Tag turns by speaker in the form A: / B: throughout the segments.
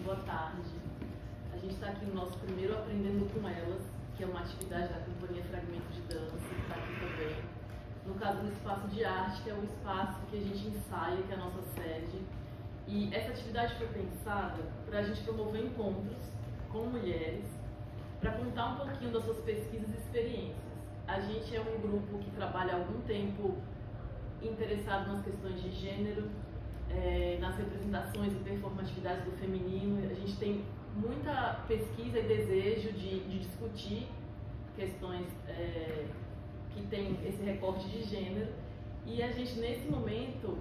A: boa tarde. A gente está aqui no nosso primeiro Aprendendo com Elas, que é uma atividade da Companhia Fragmento de Dança, que está aqui também. No caso do Espaço de Arte, que é o espaço que a gente ensaia, que é a nossa sede. E essa atividade foi pensada para a gente promover encontros com mulheres, para contar um pouquinho das suas pesquisas e experiências. A gente é um grupo que trabalha há algum tempo interessado nas questões de gênero, nas representações e performatividades do feminino. A gente tem muita pesquisa e desejo de discutir questões que têm esse recorte de gênero, e a gente nesse momento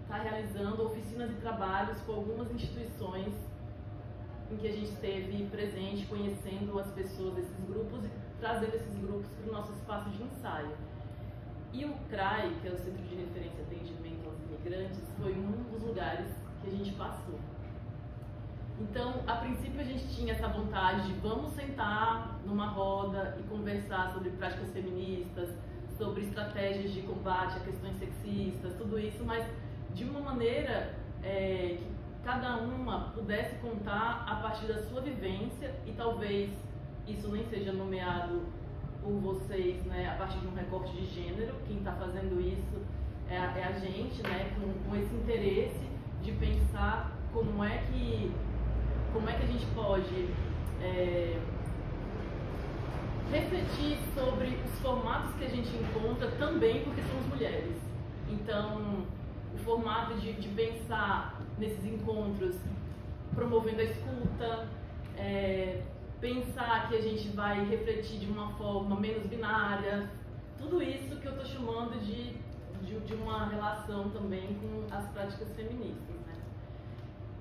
A: está realizando oficinas e trabalhos com algumas instituições em que a gente esteve presente, conhecendo as pessoas desses grupos e trazendo esses grupos para o nosso espaço de ensaio. E o CRAI, que é o Centro de Referência e Atendimento aos Imigrantes, foi um dos lugares que a gente passou. Então, a princípio a gente tinha essa vontade de vamos sentar numa roda e conversar sobre práticas feministas, sobre estratégias de combate a questões sexistas, tudo isso, mas de uma maneira que cada uma pudesse contar a partir da sua vivência, e talvez isso nem seja nomeado por vocês, né, a partir de um recorte de gênero. Quem está fazendo isso é a gente, né, com esse interesse de pensar como é que a gente pode refletir sobre os formatos que a gente encontra também porque somos mulheres. Então, o formato de pensar nesses encontros promovendo a escuta, pensar que a gente vai refletir de uma forma menos binária, tudo isso que eu estou chamando de uma relação também com as práticas feministas, né?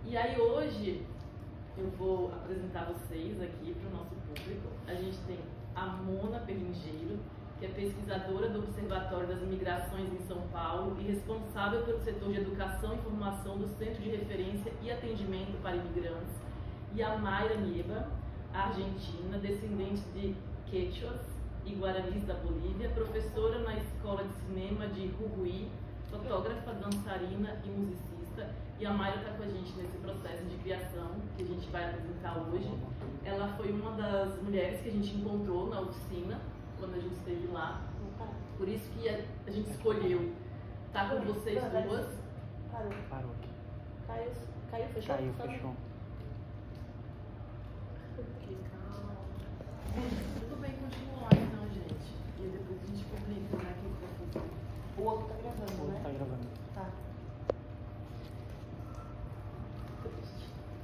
A: E aí hoje eu vou apresentar vocês aqui para o nosso público. A gente tem a Mona Perlingeiro, que é pesquisadora do Observatório das Imigrações em São Paulo e responsável pelo setor de educação e formação do Centro de Referência e Atendimento para Imigrantes, e a Mayra Nieba, argentina, descendente de quechuas e guaranis da Bolívia, professora na Escola de Cinema de Jujuy, fotógrafa, dançarina e musicista. E a Mayra está com a gente nesse processo de criação que a gente vai apresentar hoje. Ela foi uma das mulheres que a gente encontrou na oficina quando a gente esteve lá. Por isso que a gente escolheu estar com vocês duas.
B: Parou aqui.
A: Caiu, fechou?
B: Caiu, fechou.
A: Tudo bem, continua então, gente. E depois a gente publica, né, quem vai fazer.
C: O outro tá gravando,
B: O outro
C: né?
B: tá gravando.
C: Tá.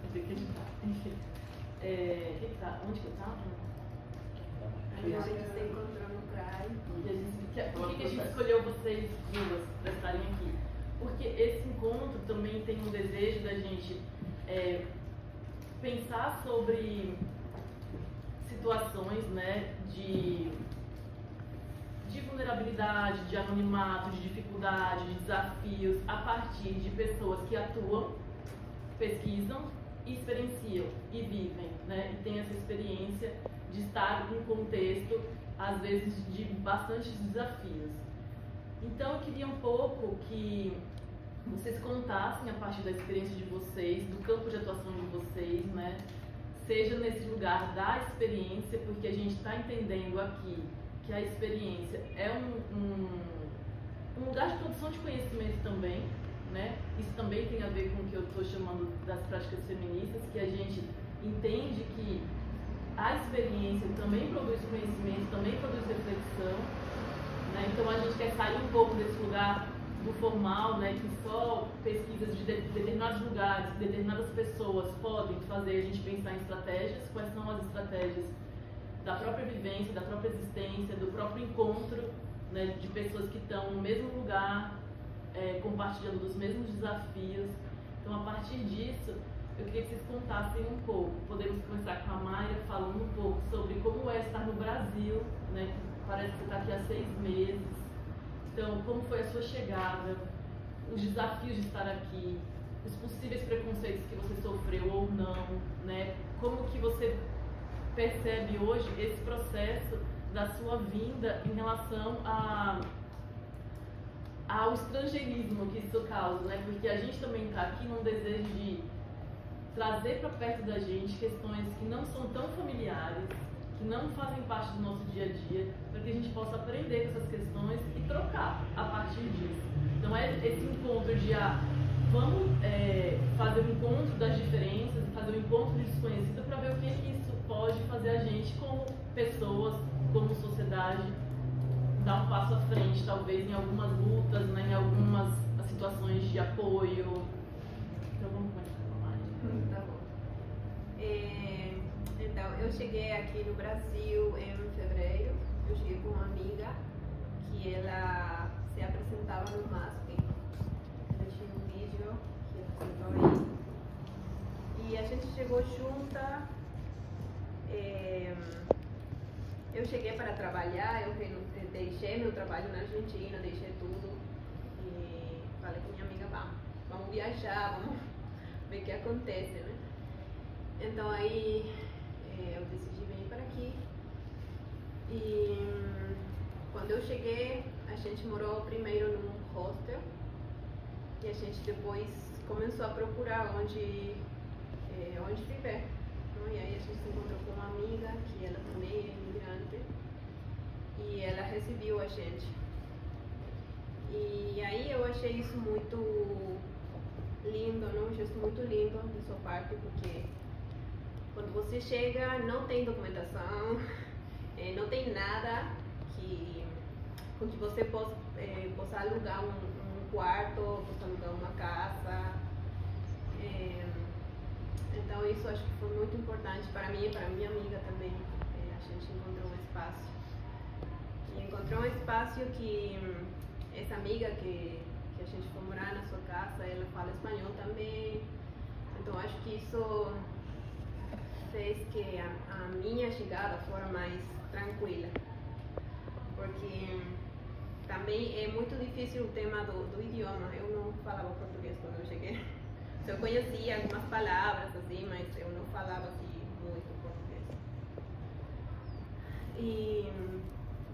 A: Eu tenho que editar. Onde que eu tava?
C: Aí a gente se encontrou no CRAI.
A: Por que a gente escolheu vocês duas para estarem aqui? Porque esse encontro também tem um desejo da gente pensar sobre situações, né, de vulnerabilidade, de anonimato, de dificuldade, de desafios, a partir de pessoas que atuam, pesquisam e experienciam e vivem, né, e têm essa experiência de estar em um contexto, às vezes, de bastantes desafios. Então, eu queria um pouco que vocês contassem, a partir da experiência de vocês, do campo de atuação de vocês, né, seja nesse lugar da experiência, porque a gente está entendendo aqui que a experiência é um lugar de produção de conhecimento também, né? Isso também tem a ver com o que eu estou chamando das práticas feministas, que a gente entende que a experiência também produz conhecimento, também produz reflexão, né? Então a gente quer sair um pouco desse lugar do formal, né, que só pesquisas de determinados lugares, determinadas pessoas podem fazer a gente pensar em estratégias. Quais são as estratégias da própria vivência, da própria existência, do próprio encontro, né, de pessoas que estão no mesmo lugar, compartilhando dos mesmos desafios. Então, a partir disso, eu queria que vocês contassem um pouco. Podemos começar com a Mayra falando um pouco sobre como é estar no Brasil, né, que parece que você está aqui há 6 meses. Então, como foi a sua chegada, os desafios de estar aqui, os possíveis preconceitos que você sofreu ou não, né? Como que você percebe hoje esse processo da sua vinda em relação ao estrangeirismo que isso causa, né? Porque a gente também está aqui num desejo de trazer para perto da gente questões que não são tão familiares, que não fazem parte do nosso dia a dia, para que a gente possa aprender com essas questões e trocar a partir disso. Então é esse encontro de vamos fazer um encontro das diferenças, fazer um encontro de desconhecido para ver o que isso pode fazer a gente como pessoas, como sociedade, dar um passo à frente, talvez em algumas lutas, né, em algumas situações de apoio. Então vamos começar mais.
C: Tá bom. Então, eu cheguei aqui no Brasil em fevereiro. Eu cheguei com uma amiga que ela se apresentava no MASP. Ela tinha um vídeo que apresentou aí. E a gente chegou junta. Eu cheguei para trabalhar, eu deixei meu trabalho na Argentina, deixei tudo e falei com minha amiga, vamos viajar, vamos ver o que acontece, né? Então aí eu decidi vir para aqui e quando eu cheguei a gente morou primeiro num hostel e a gente depois começou a procurar onde viver. E aí a gente se encontrou com uma amiga que ela também é imigrante e ela recebeu a gente. E aí eu achei isso muito lindo, um gesto muito lindo de sua parte, porque quando você chega não tem documentação, não tem nada com que você possa alugar um quarto, possa alugar uma casa. Então isso acho que foi muito importante para mim e para minha amiga também. A gente encontrou um espaço. E encontrou um espaço que essa amiga que a gente foi morar na sua casa, ela fala espanhol também. Então acho que isso fez que a minha chegada fosse mais tranquila. Porque também é muito difícil o tema do idioma. Eu não falava português quando eu cheguei. Eu conhecia algumas palavras assim, mas eu não falava assim muito português. E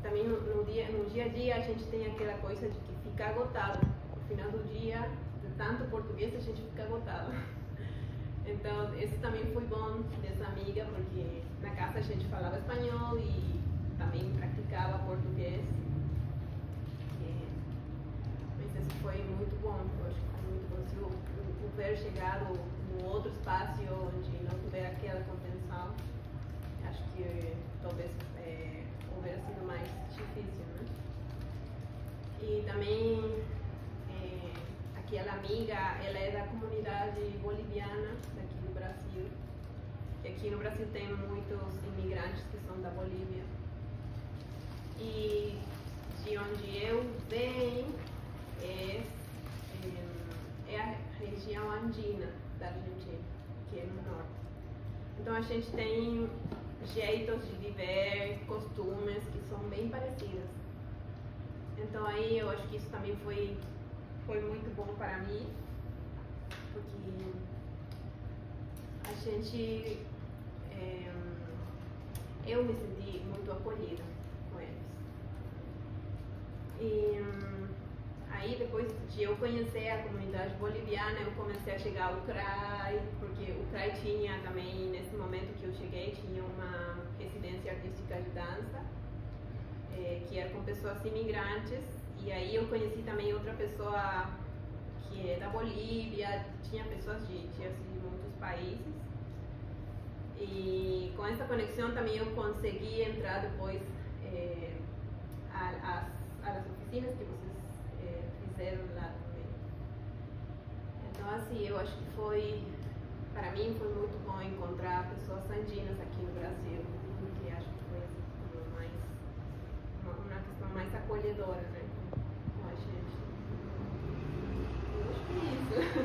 C: também no dia a dia a gente tem aquela coisa de que fica agotado. No final do dia, de tanto português, a gente fica agotado. Então, isso também foi bom dessa amiga, porque na casa a gente falava espanhol e também praticava português. Mas isso foi muito bom, eu acho que foi muito bom. Se eu tiver chegado num outro espaço onde não tiver aquela contenção, acho que talvez houvesse sido mais difícil, né? E também aquela amiga, ela é da comunidade boliviana daqui do Brasil. E aqui no Brasil tem muitos imigrantes que são da Bolívia. E de onde eu venho é a região andina da Argentina, que é no norte. Então a gente tem jeitos de viver, costumes que são bem parecidos. Então aí eu acho que isso também foi muito bom para mim, porque a gente, eu me senti muito acolhida com eles. E aí depois de eu conhecer a comunidade boliviana, eu comecei a chegar ao CRAI, porque o CRAI tinha também, nesse momento que eu cheguei, tinha uma residência artística de dança, que era com pessoas imigrantes. E aí eu conheci também outra pessoa que é da Bolívia, tinha pessoas de muitos países. E com essa conexão também eu consegui entrar depois às oficinas que vocês fizeram lá também. Então assim, eu acho que para mim foi muito bom encontrar pessoas andinas aqui no Brasil, porque acho que foi assim, uma questão mais acolhedora, né? Isso.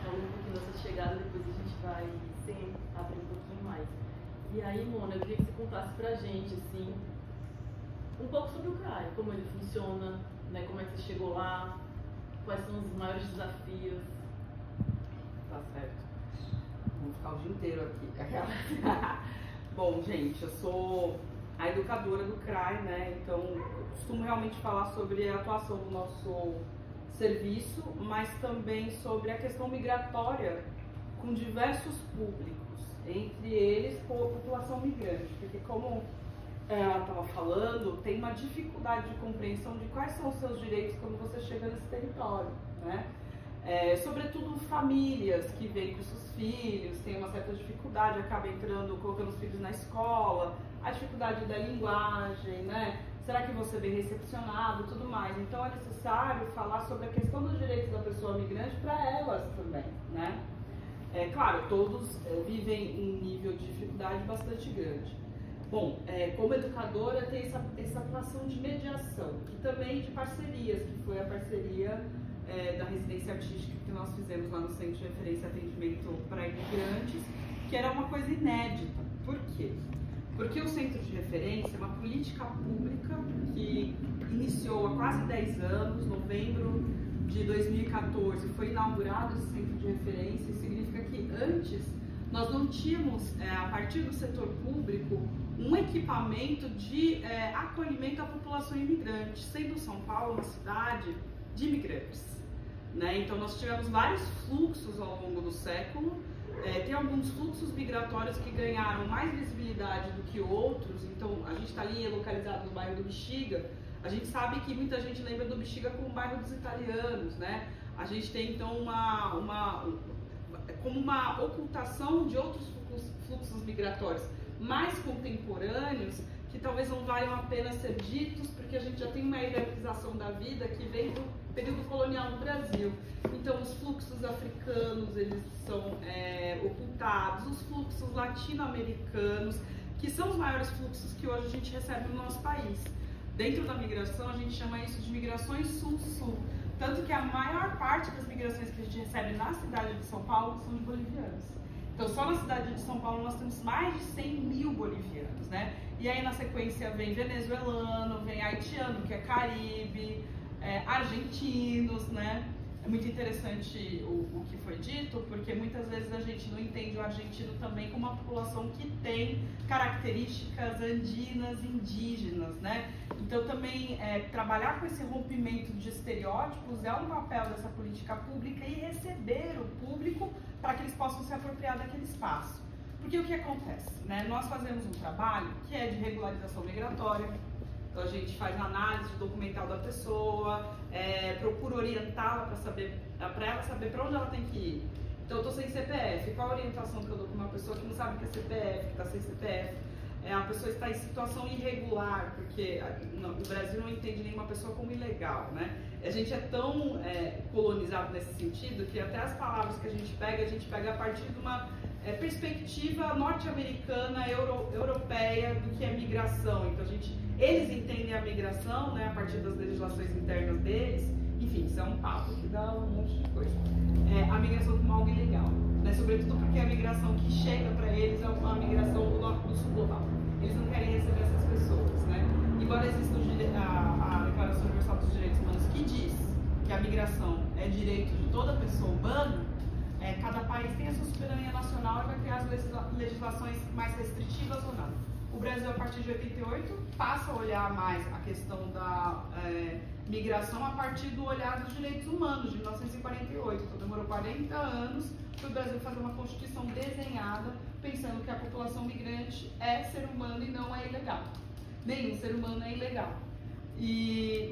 A: Então, um pouquinho dessa chegada, depois a gente vai abrir um pouquinho mais. E aí, Mona, eu queria que você contasse pra gente, assim, um pouco sobre o CRAI, como ele funciona, né, como é que você chegou lá, quais são os maiores desafios.
B: Tá certo. Vamos ficar o dia inteiro aqui. Bom, gente, eu sou a educadora do CRAI, né, então eu costumo realmente falar sobre a atuação do nosso serviço, mas também sobre a questão migratória com diversos públicos, entre eles a população migrante, porque como ela estava falando, tem uma dificuldade de compreensão de quais são os seus direitos quando você chega nesse território, né? Sobretudo famílias que vêm com seus filhos, têm uma certa dificuldade, acabam entrando, colocando os filhos na escola, a dificuldade da linguagem, né? Será que vou ser bem recepcionado e tudo mais? Então é necessário falar sobre a questão dos direitos da pessoa migrante para elas também, né? Claro, todos vivem em nível de dificuldade bastante grande. Bom, como educadora tem essa atuação de mediação e também de parcerias, que foi a parceria da residência artística que nós fizemos lá no Centro de Referência e Atendimento para Imigrantes, que era uma coisa inédita. Por quê? Porque o Centro de Referência é uma política pública que iniciou há quase 10 anos, novembro de 2014, foi inaugurado esse Centro de Referência, e significa que antes nós não tínhamos, a partir do setor público, um equipamento de acolhimento à população imigrante, sendo São Paulo uma cidade de imigrantes, né? Então nós tivemos vários fluxos ao longo do século, tem alguns fluxos migratórios que ganharam mais visibilidade do que outros. Então a gente está ali localizado no bairro do Bexiga, a gente sabe que muita gente lembra do Bexiga como o bairro dos italianos, né? A gente tem então como uma ocultação de outros fluxos migratórios mais contemporâneos, que talvez não valham a pena ser ditos, porque a gente já tem uma hierarquização da vida que vem do período colonial no Brasil. Então os fluxos africanos, eles são ocultados, os fluxos latino-americanos, que são os maiores fluxos que hoje a gente recebe no nosso país. Dentro da migração, a gente chama isso de migrações sul-sul. Tanto que a maior parte das migrações que a gente recebe na cidade de São Paulo são de bolivianos. Então, só na cidade de São Paulo nós temos mais de 100 mil bolivianos, né? E aí, na sequência, vem venezuelano, vem haitiano, que é Caribe, argentinos, né? É muito interessante o que foi dito, porque muitas vezes a gente não entende o argentino também como uma população que tem características andinas, indígenas, né? Então também trabalhar com esse rompimento de estereótipos é um papel dessa política pública e receber o público para que eles possam se apropriar daquele espaço. Porque o que acontece, né? Nós fazemos um trabalho que é de regularização migratória. Então a gente faz análise documental da pessoa, procura orientá-la para ela saber para onde ela tem que ir. Então eu estou sem CPF, qual a orientação que eu dou para uma pessoa que não sabe o que é CPF, que está sem CPF? A pessoa está em situação irregular, porque o Brasil não entende nenhuma pessoa como ilegal, né? A gente é tão colonizado nesse sentido que até as palavras que a gente pega a partir de uma perspectiva norte-americana, europeia do que é migração. Então eles entendem a migração, né, a partir das legislações internas deles. Enfim, isso é um papo que dá um monte de coisa. A migração como algo ilegal, né? Sobretudo porque a migração que chega para eles é uma migração do sul global. Eles não querem receber essas pessoas, né? Embora exista a Declaração Universal dos Direitos Humanos, que diz que a migração é direito de toda pessoa humana, cada país tem a sua soberania nacional e vai criar as legislações mais restritivas ou não. O Brasil, a partir de 88, passa a olhar mais a questão da migração a partir do olhar dos direitos humanos, de 1948. Então, demorou 40 anos para o Brasil fazer uma Constituição desenhada, pensando que a população migrante é ser humano e não é ilegal. Nenhum ser humano é ilegal.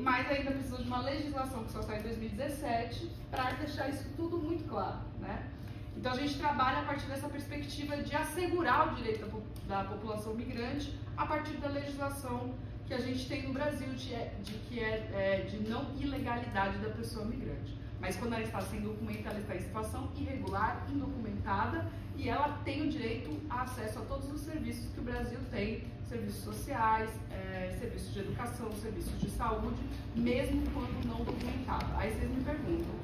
B: Mas ainda precisa de uma legislação que só sai em 2017 para deixar isso tudo muito claro, né? Então a gente trabalha a partir dessa perspectiva de assegurar o direito da população migrante a partir da legislação que a gente tem no Brasil de não ilegalidade da pessoa migrante. Mas quando ela está sem documento, ela está em situação irregular, indocumentada, e ela tem o direito a acesso a todos os serviços que o Brasil tem, serviços sociais, serviços de educação, serviços de saúde, mesmo quando não documentada. Aí vocês me perguntam,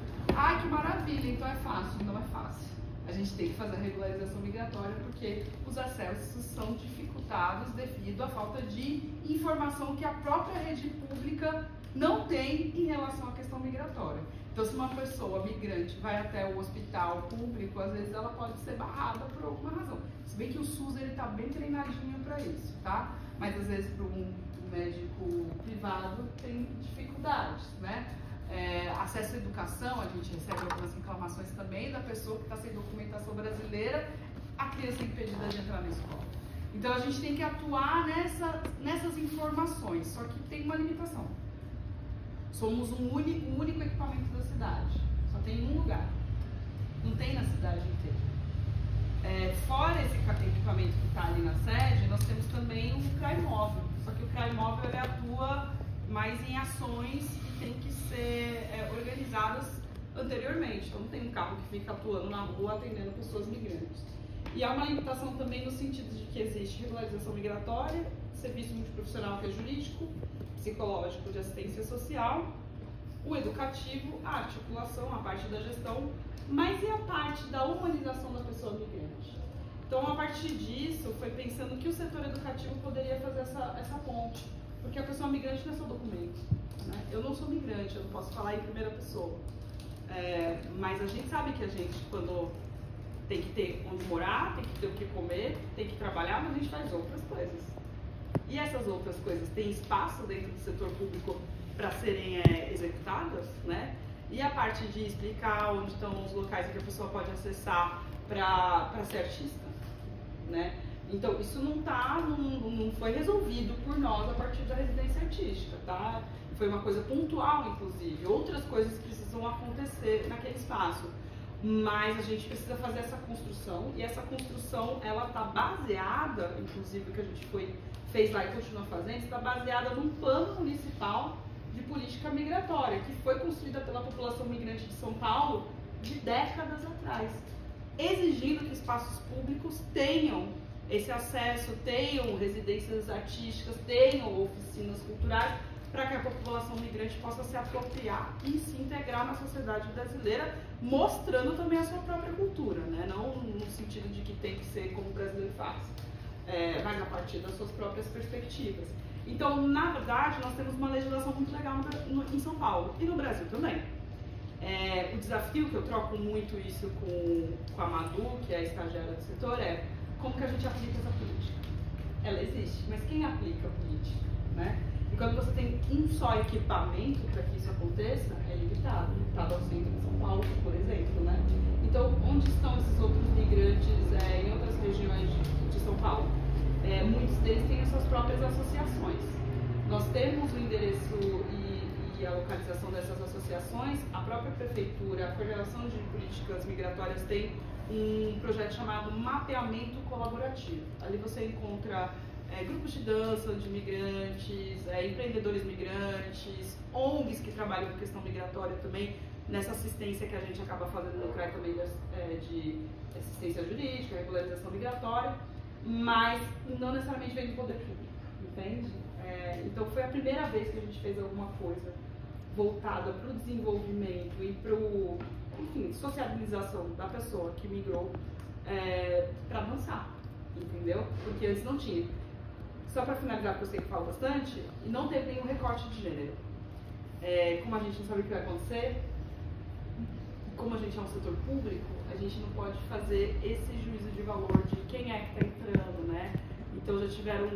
B: que maravilha, então é fácil? Não é fácil. A gente tem que fazer a regularização migratória porque os acessos são dificultados devido à falta de informação que a própria rede pública não tem em relação à questão migratória. Então, se uma pessoa migrante vai até o hospital público, às vezes ela pode ser barrada por alguma razão. Se bem que o SUS está bem treinadinho para isso, tá? Mas às vezes para um médico privado tem dificuldades, né? Acesso à educação, a gente recebe algumas reclamações também da pessoa que está sem documentação brasileira, a criança impedida de entrar na escola. Então a gente tem que atuar nessas informações, só que tem uma limitação. Somos um único equipamento da cidade, só tem um lugar, não tem na cidade inteira. Fora esse equipamento que está ali na sede, nós temos também o CRAI Móvel, só que o CRAI Móvel ele atua mais em ações que têm que ser organizadas anteriormente, então não tem um carro que fica atuando na rua atendendo pessoas migrantes. E há uma limitação também no sentido de que existe regularização migratória, serviço multiprofissional que é jurídico, psicológico, de assistência social, o educativo, a articulação, a parte da gestão, mas e a parte da humanização da pessoa migrante? Então, a partir disso, foi pensando que o setor educativo poderia fazer essa ponte, porque a pessoa migrante não é só documento, né? Eu não sou migrante, eu não posso falar em primeira pessoa, mas a gente sabe que a gente, quando tem que ter onde morar, tem que ter o que comer, tem que trabalhar, mas a gente faz outras coisas. E essas outras coisas têm espaço dentro do setor público para serem executadas, né? E a parte de explicar onde estão os locais que a pessoa pode acessar para ser artista, né? Então, isso não foi resolvido por nós a partir da residência artística, tá? Foi uma coisa pontual, inclusive. Outras coisas precisam acontecer naquele espaço. Mas a gente precisa fazer essa construção, e essa construção, ela está baseada, inclusive o que a gente fez lá e continua fazendo, está baseada num plano municipal de política migratória, que foi construída pela população migrante de São Paulo de décadas atrás, exigindo que espaços públicos tenham esse acesso, tenham residências artísticas, tenham oficinas culturais, para que a população migrante possa se apropriar e se integrar na sociedade brasileira, mostrando também a sua própria cultura, né? Não no sentido de que tem que ser como o brasileiro faz, mas a partir das suas próprias perspectivas. Então, na verdade, nós temos uma legislação muito legal em São Paulo e no Brasil também. O desafio, que eu troco muito isso com a Madu, que é a estagiária do setor, é como que a gente aplica essa política. Ela existe, mas quem aplica a política, né? E quando você tem um só equipamento para que isso aconteça, é limitado ao centro de São Paulo, por exemplo, né? Então, onde estão esses outros migrantes em outras regiões de São Paulo? Muitos deles têm as suas próprias associações. Nós temos o endereço e a localização dessas associações. A própria prefeitura, a Coordenação de Políticas Migratórias tem um projeto chamado Mapeamento Colaborativo. Ali você encontra grupos de dança de migrantes, empreendedores migrantes, ONGs que trabalham com questão migratória também, nessa assistência que a gente acaba fazendo no CRAI também de assistência jurídica, regularização migratória, mas não necessariamente vem do poder público, entende? Então foi a primeira vez que a gente fez alguma coisa voltada para o desenvolvimento e para o, enfim, sociabilização da pessoa que migrou para avançar, entendeu? Porque antes não tinha. Só para finalizar, porque eu sei que falo bastante, e não teve nenhum recorte de gênero. Como a gente não sabe o que vai acontecer, como a gente é um setor público, a gente não pode fazer esse juízo de valor de quem é que está entrando, né? Então já tiveram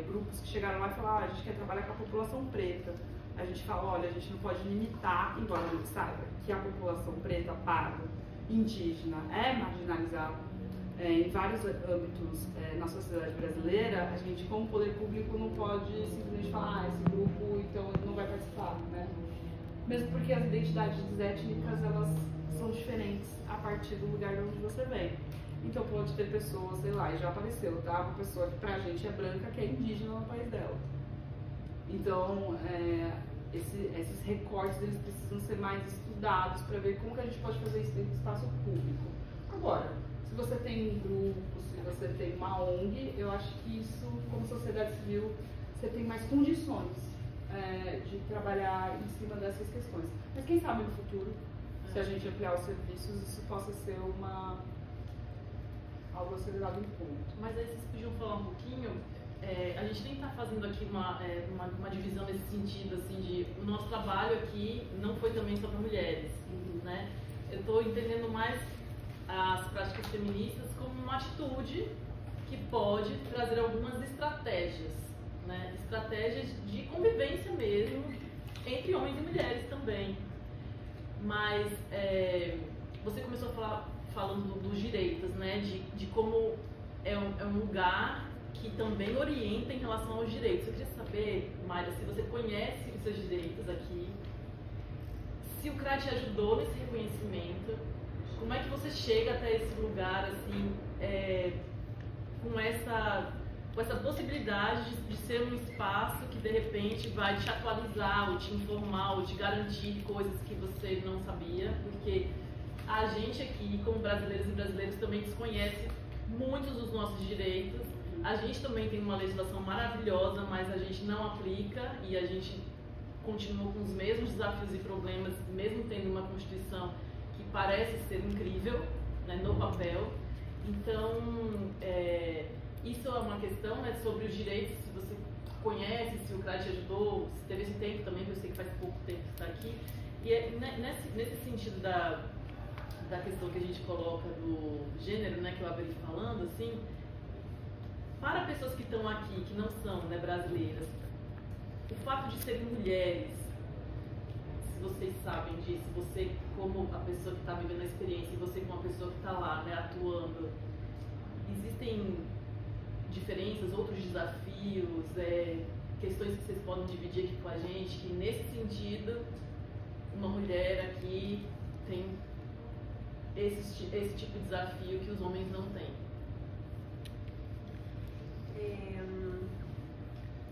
B: grupos que chegaram lá e falaram, a gente quer trabalhar com a população preta. A gente fala, olha, a gente não pode limitar, embora a gente saiba que a população preta, parda, indígena é marginalizada em vários âmbitos na sociedade brasileira. A gente, como poder público, não pode simplesmente falar, esse grupo então não vai participar, né? Mesmo porque as identidades étnicas, elas são diferentes a partir do lugar de onde você vem. Então pode ter pessoas, sei lá, e já apareceu, tá? Uma pessoa que pra gente é branca, que é indígena no país dela. Então, esses recortes, eles precisam ser mais estudados para ver como que a gente pode fazer isso dentro do espaço público. Agora, se você tem um grupo, se você tem uma ONG, eu acho que isso, como sociedade civil, você tem mais condições de trabalhar em cima dessas questões. Mas quem sabe no futuro, se a gente ampliar os serviços, isso possa ser algo a ser levado em conta.
A: Mas aí vocês podiam falar um pouquinho, a gente nem está fazendo aqui uma divisão nesse sentido, assim, de o nosso trabalho aqui não foi também só para mulheres, né? Eu estou entendendo mais as práticas feministas como uma atitude que pode trazer algumas estratégias, né? Estratégias de convivência mesmo entre homens e mulheres também. Mas você começou a falar falando dos direitos, né? De como é um lugar que também orienta em relação aos direitos. Eu queria saber, Mayra, se você conhece os seus direitos aqui, se o CRAI te ajudou nesse reconhecimento, como é que você chega até esse lugar, assim, com essa possibilidade de ser um espaço que, de repente, vai te atualizar, ou te informar, ou te garantir coisas que você não sabia, porque a gente aqui, como brasileiros e brasileiros, também desconhece muitos dos nossos direitos. A gente também tem uma legislação maravilhosa, mas a gente não aplica e a gente continua com os mesmos desafios e problemas, mesmo tendo uma Constituição que parece ser incrível, né, no papel. Então, isso é uma questão, né, sobre os direitos, se você conhece, se o CRAI te ajudou, se teve esse tempo também, que eu sei que faz pouco tempo que está aqui. E nesse sentido da questão que a gente coloca do gênero, né, que eu abri falando, assim, para pessoas que estão aqui, que não são, né, brasileiras, o fato de serem mulheres, se vocês sabem disso, você como a pessoa que está vivendo a experiência e você como a pessoa que está lá, né, atuando, existem diferenças, outros desafios, questões que vocês podem dividir aqui com a gente, que nesse sentido, uma mulher aqui tem esse tipo de desafio que os homens não têm?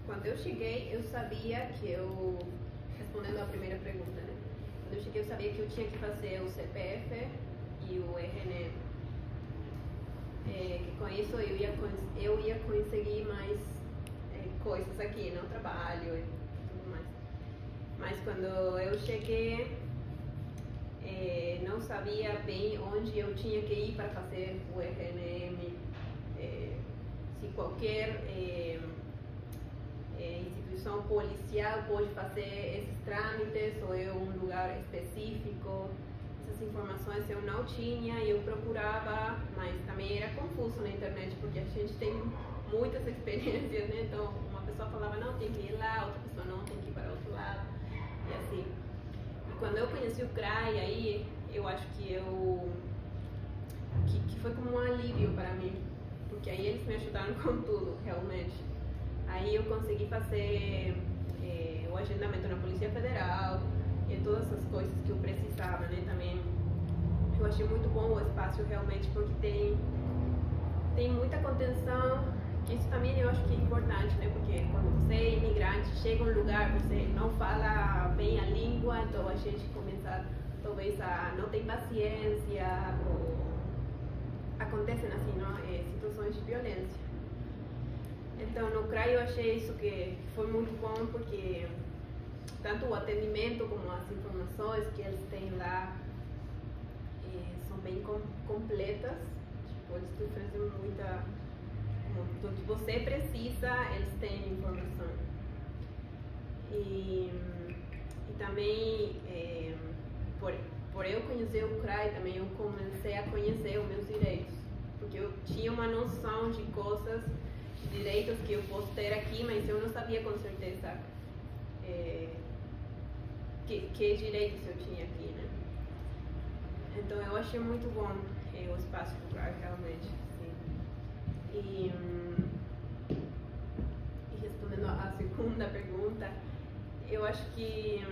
C: Quando eu cheguei, eu sabia que respondendo a primeira pergunta, né? Quando eu cheguei, eu sabia que eu tinha que fazer o CPF e o RN. Que com isso eu ia conseguir mais coisas aqui no trabalho e tudo mais. Mas quando eu cheguei, não sabia bem onde eu tinha que ir para fazer o RNM, se qualquer instituição policial pode fazer esses trâmites ou é um lugar específico. Essas informações eu não tinha e eu procurava, mas também era confuso na internet porque a gente tem muitas experiências, né? Então uma pessoa falava não, tem que ir lá, outra pessoa não, tem que ir para outro lado e assim. E quando eu conheci o CRAI, aí eu acho que foi como um alívio para mim, porque aí eles me ajudaram com tudo, realmente. Aí eu consegui fazer o agendamento na Polícia Federal e todas essas coisas que eu precisava, né, também. Eu achei muito bom o espaço realmente, porque tem muita contenção, que isso também eu acho que é importante, né, porque quando você é imigrante, chega a um lugar, você não fala bem a língua, então a gente começa talvez a não ter paciência, ou acontecem assim, não, situações de violência. Então no CRAI eu achei isso que foi muito bom, porque tanto o atendimento como as informações que eles têm lá são bem completas. Tipo, eles te oferecem muita, do que você precisa, eles têm informação. E também por eu conhecer o CRAI também eu comecei a conhecer os meus direitos, porque eu tinha uma noção de coisas, de direitos que eu posso ter aqui, mas eu não sabia com certeza que direitos eu tinha aqui, né? Então eu achei muito bom o espaço do CRAI, realmente. Sim. E respondendo à segunda pergunta, eu acho que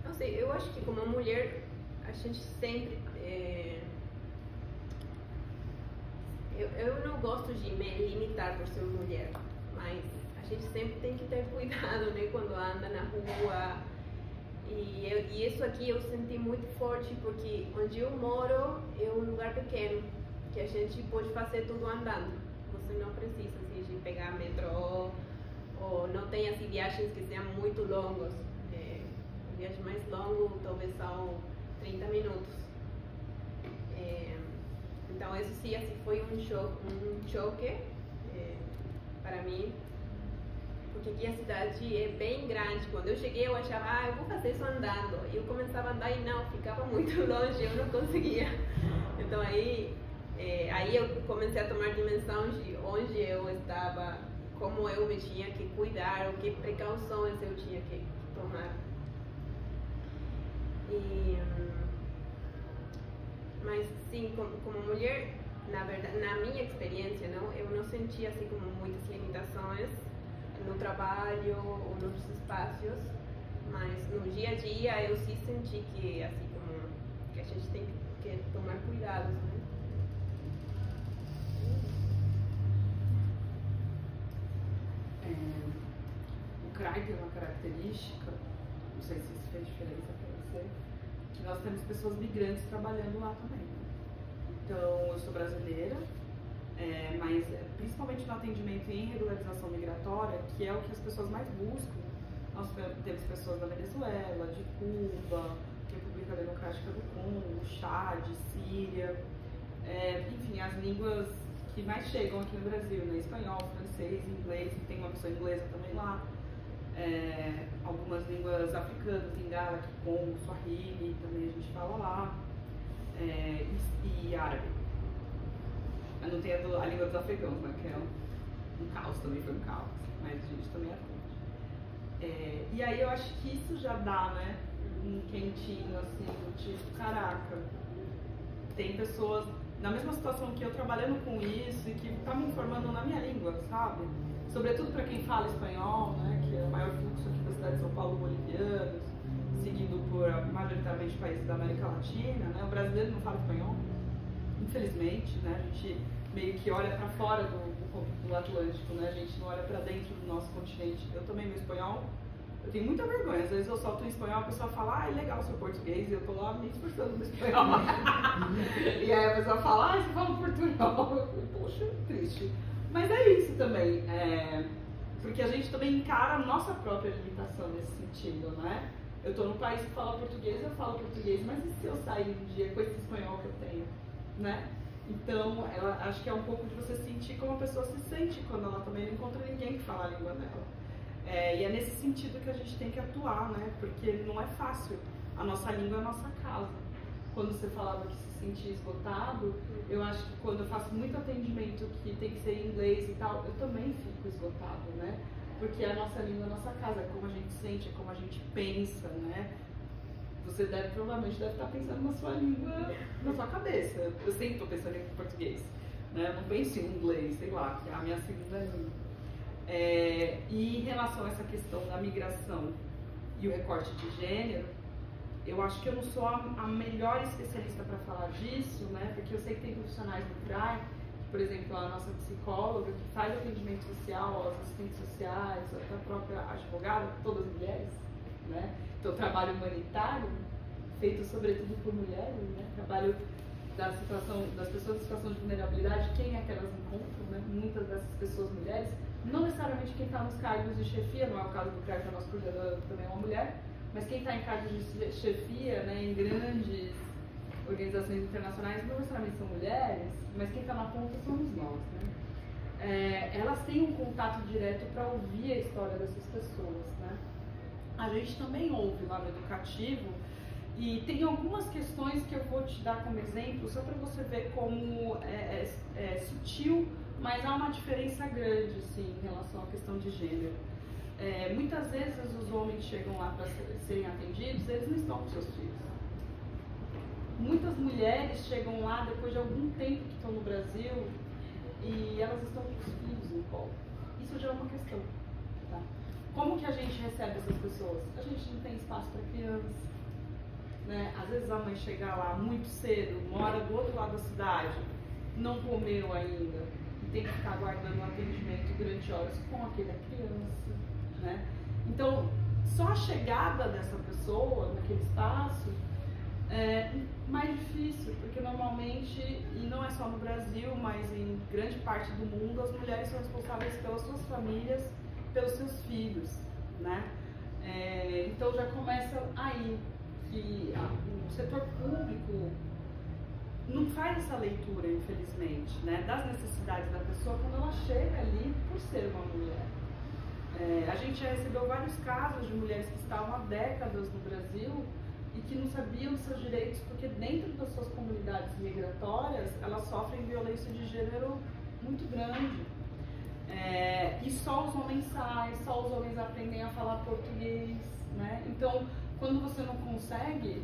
C: não sei, eu acho que como mulher a gente sempre eu não gosto de me limitar por ser mulher, mas a gente sempre tem que ter cuidado, né, quando anda na rua. E isso aqui eu senti muito forte, porque onde eu moro é um lugar pequeno, que a gente pode fazer tudo andando. Você não precisa assim, de pegar metrô, ou não tem assim, viagens que sejam muito longas. A viagem mais longa talvez são 30 minutos. Então isso sim assim, foi um choque para mim, porque aqui a cidade é bem grande. Quando eu cheguei eu achava, eu vou fazer isso andando. E eu começava a andar e não, ficava muito longe, eu não conseguia. Então aí eu comecei a tomar dimensão de onde eu estava, como eu me tinha que cuidar, ou que precauções eu tinha que tomar. Mas sim, como mulher, na verdade, na minha experiência, não, eu não sentia assim como muitas limitações no trabalho ou nos espaços, mas no dia a dia eu sim senti que assim como que a gente tem que tomar cuidados, né?
B: O CRAI tem uma característica, não sei se isso fez diferença para você, que nós temos pessoas migrantes trabalhando lá também. Então, eu sou brasileira, mas principalmente no atendimento em regularização migratória, que é o que as pessoas mais buscam. Nós temos pessoas da Venezuela, de Cuba, República Democrática do Congo, Chad, Síria, enfim, as línguas que mais chegam aqui no Brasil, né? Espanhol, francês, inglês, tem uma pessoa inglesa também lá, algumas línguas africanas, Lingala, Congo, Swahili, também a gente fala lá, e árabe. Eu não tenho a língua dos africanos, né? Que é um caos, também foi um caos, mas a gente também aprende. E aí eu acho que isso já dá, né, um quentinho, assim, do tipo, caraca, tem pessoas na mesma situação que eu, trabalhando com isso e que tá me informando na minha língua, sabe? Sobretudo para quem fala espanhol, né, que é o maior fluxo aqui da cidade de São Paulo, bolivianos, seguido por majoritariamente países da América Latina, né? O brasileiro não fala espanhol, infelizmente, né? A gente meio que olha para fora do Atlântico, né? A gente não olha para dentro do nosso continente. Eu também, meu espanhol, eu tenho muita vergonha. Às vezes eu solto em espanhol, a pessoa fala, é legal o seu português, e eu tô lá me esforçando no espanhol. E aí a pessoa fala, você fala portunhol. Eu falo, poxa, triste. Mas é isso também, porque a gente também encara a nossa própria limitação nesse sentido, né? Eu tô num país que fala português, eu falo português, mas e se eu sair um dia com esse espanhol que eu tenho, né? Então, acho que é um pouco de você sentir como a pessoa se sente quando ela também não encontra ninguém que fala a língua dela. E é nesse sentido que a gente tem que atuar, né? Porque não é fácil. A nossa língua é a nossa casa. Quando você falava que se sentia esgotado, eu acho que quando eu faço muito atendimento que tem que ser em inglês e tal, eu também fico esgotado, né? Porque a nossa língua é a nossa casa, é como a gente sente, é como a gente pensa, né? Você provavelmente deve estar pensando na sua língua, na sua cabeça. Eu sempre estou pensando em português, né? Eu não penso em inglês, sei lá, que é a minha segunda língua. E em relação a essa questão da migração e o recorte de gênero, eu acho que eu não sou a melhor especialista para falar disso, né? Porque eu sei que tem profissionais do CRAI, por exemplo, a nossa psicóloga, que faz atendimento social, as assistentes sociais, até a própria advogada, todas mulheres, né? Então, trabalho humanitário, feito sobretudo por mulheres, né? Trabalho das pessoas em situação de vulnerabilidade, quem é que elas encontram, né? Muitas dessas pessoas mulheres, não necessariamente quem está nos cargos de chefia, não é o caso do CRAI, que a nossa coordenadora também é uma mulher, mas quem está em cargos de chefia, né, em grandes organizações internacionais, não necessariamente são mulheres, mas quem está na ponta somos nós, né? Elas têm um contato direto para ouvir a história dessas pessoas, né? A gente também ouve lá no educativo e tem algumas questões que eu vou te dar como exemplo, só para você ver como é sutil, mas há uma diferença grande, assim, em relação à questão de gênero. Muitas vezes os homens chegam lá para serem atendidos, eles não estão com seus filhos. Muitas mulheres chegam lá depois de algum tempo que estão no Brasil e elas estão com os filhos no colo. Isso já é uma questão, tá? Como que a gente recebe essas pessoas? A gente não tem espaço para criança, né? Às vezes a mãe chega lá muito cedo, mora do outro lado da cidade, não comeu ainda e tem que ficar aguardando um atendimento durante horas com aquela criança, né? Então, só a chegada dessa pessoa naquele espaço é mais difícil, porque normalmente, e não é só no Brasil, mas em grande parte do mundo, as mulheres são responsáveis pelas suas famílias, pelos seus filhos, né? Então já começa aí que o setor público não faz essa leitura, infelizmente, né, das necessidades da pessoa quando ela chega ali por ser uma mulher. A gente já recebeu vários casos de mulheres que estavam há décadas no Brasil e que não sabiam dos seus direitos porque dentro das suas comunidades migratórias elas sofrem violência de gênero muito grande. E só os homens saem, só os homens aprendem a falar português, né? Então, quando você não consegue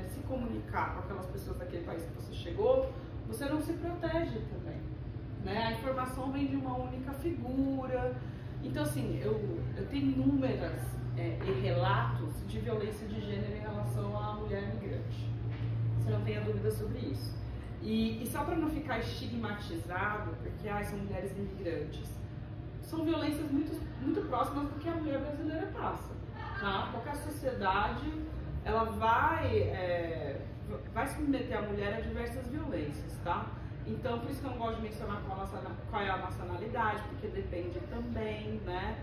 B: se comunicar com aquelas pessoas daquele país que você chegou, você não se protege também, né? A informação vem de uma única figura. Então, assim, eu tenho inúmeros relatos de violência de gênero em relação à mulher migrante. Você não tenha dúvida sobre isso. E só para não ficar estigmatizado, porque são mulheres imigrantes, são violências muito próximas do que a mulher brasileira passa. Tá? Qualquer sociedade, ela vai submeter a mulher a diversas violências, tá? Então, por isso que eu não gosto de mencionar qual é a nacionalidade, porque depende também, né?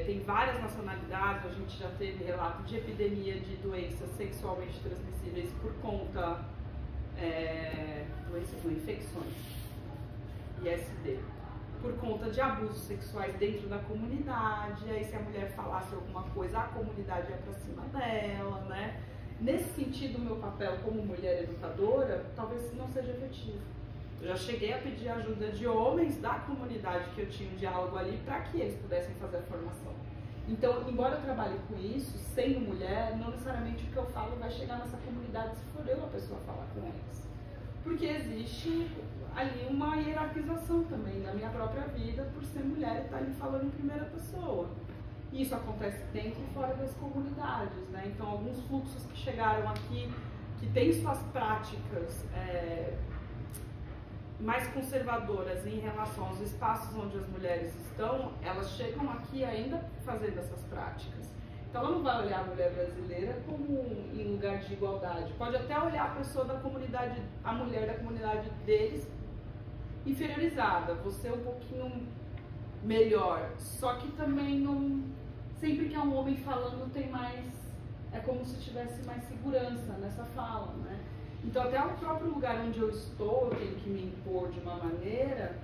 B: Tem várias nacionalidades, a gente já teve relato de epidemia de doenças sexualmente transmissíveis por conta doenças ou infecções, ISD, por conta de abusos sexuais dentro da comunidade. Aí se a mulher falasse alguma coisa, a comunidade ia pra cima dela, né? Nesse sentido, o meu papel como mulher educadora talvez não seja efetivo. Eu já cheguei a pedir ajuda de homens da comunidade que eu tinha um diálogo ali para que eles pudessem fazer a formação. Então, embora eu trabalhe com isso, sendo mulher, não necessariamente o que eu falo vai chegar nessa comunidade se for eu a pessoa falar com eles. Porque existe ali uma hierarquização também da minha própria vida por ser mulher e estar ali falando em primeira pessoa. E isso acontece dentro e fora das comunidades, né? Então, alguns fluxos que chegaram aqui, que têm suas práticas mais conservadoras em relação aos espaços onde as mulheres estão, elas chegam aqui ainda fazendo essas práticas. Então, ela não vai olhar a mulher brasileira como em lugar de igualdade. Pode até olhar a pessoa da comunidade, a mulher da comunidade deles, inferiorizada. Você é um pouquinho melhor. Só que também não... Sempre que é um homem falando, tem mais... É como se tivesse mais segurança nessa fala, né? Então, até o próprio lugar onde eu estou, eu tenho que me impor de uma maneira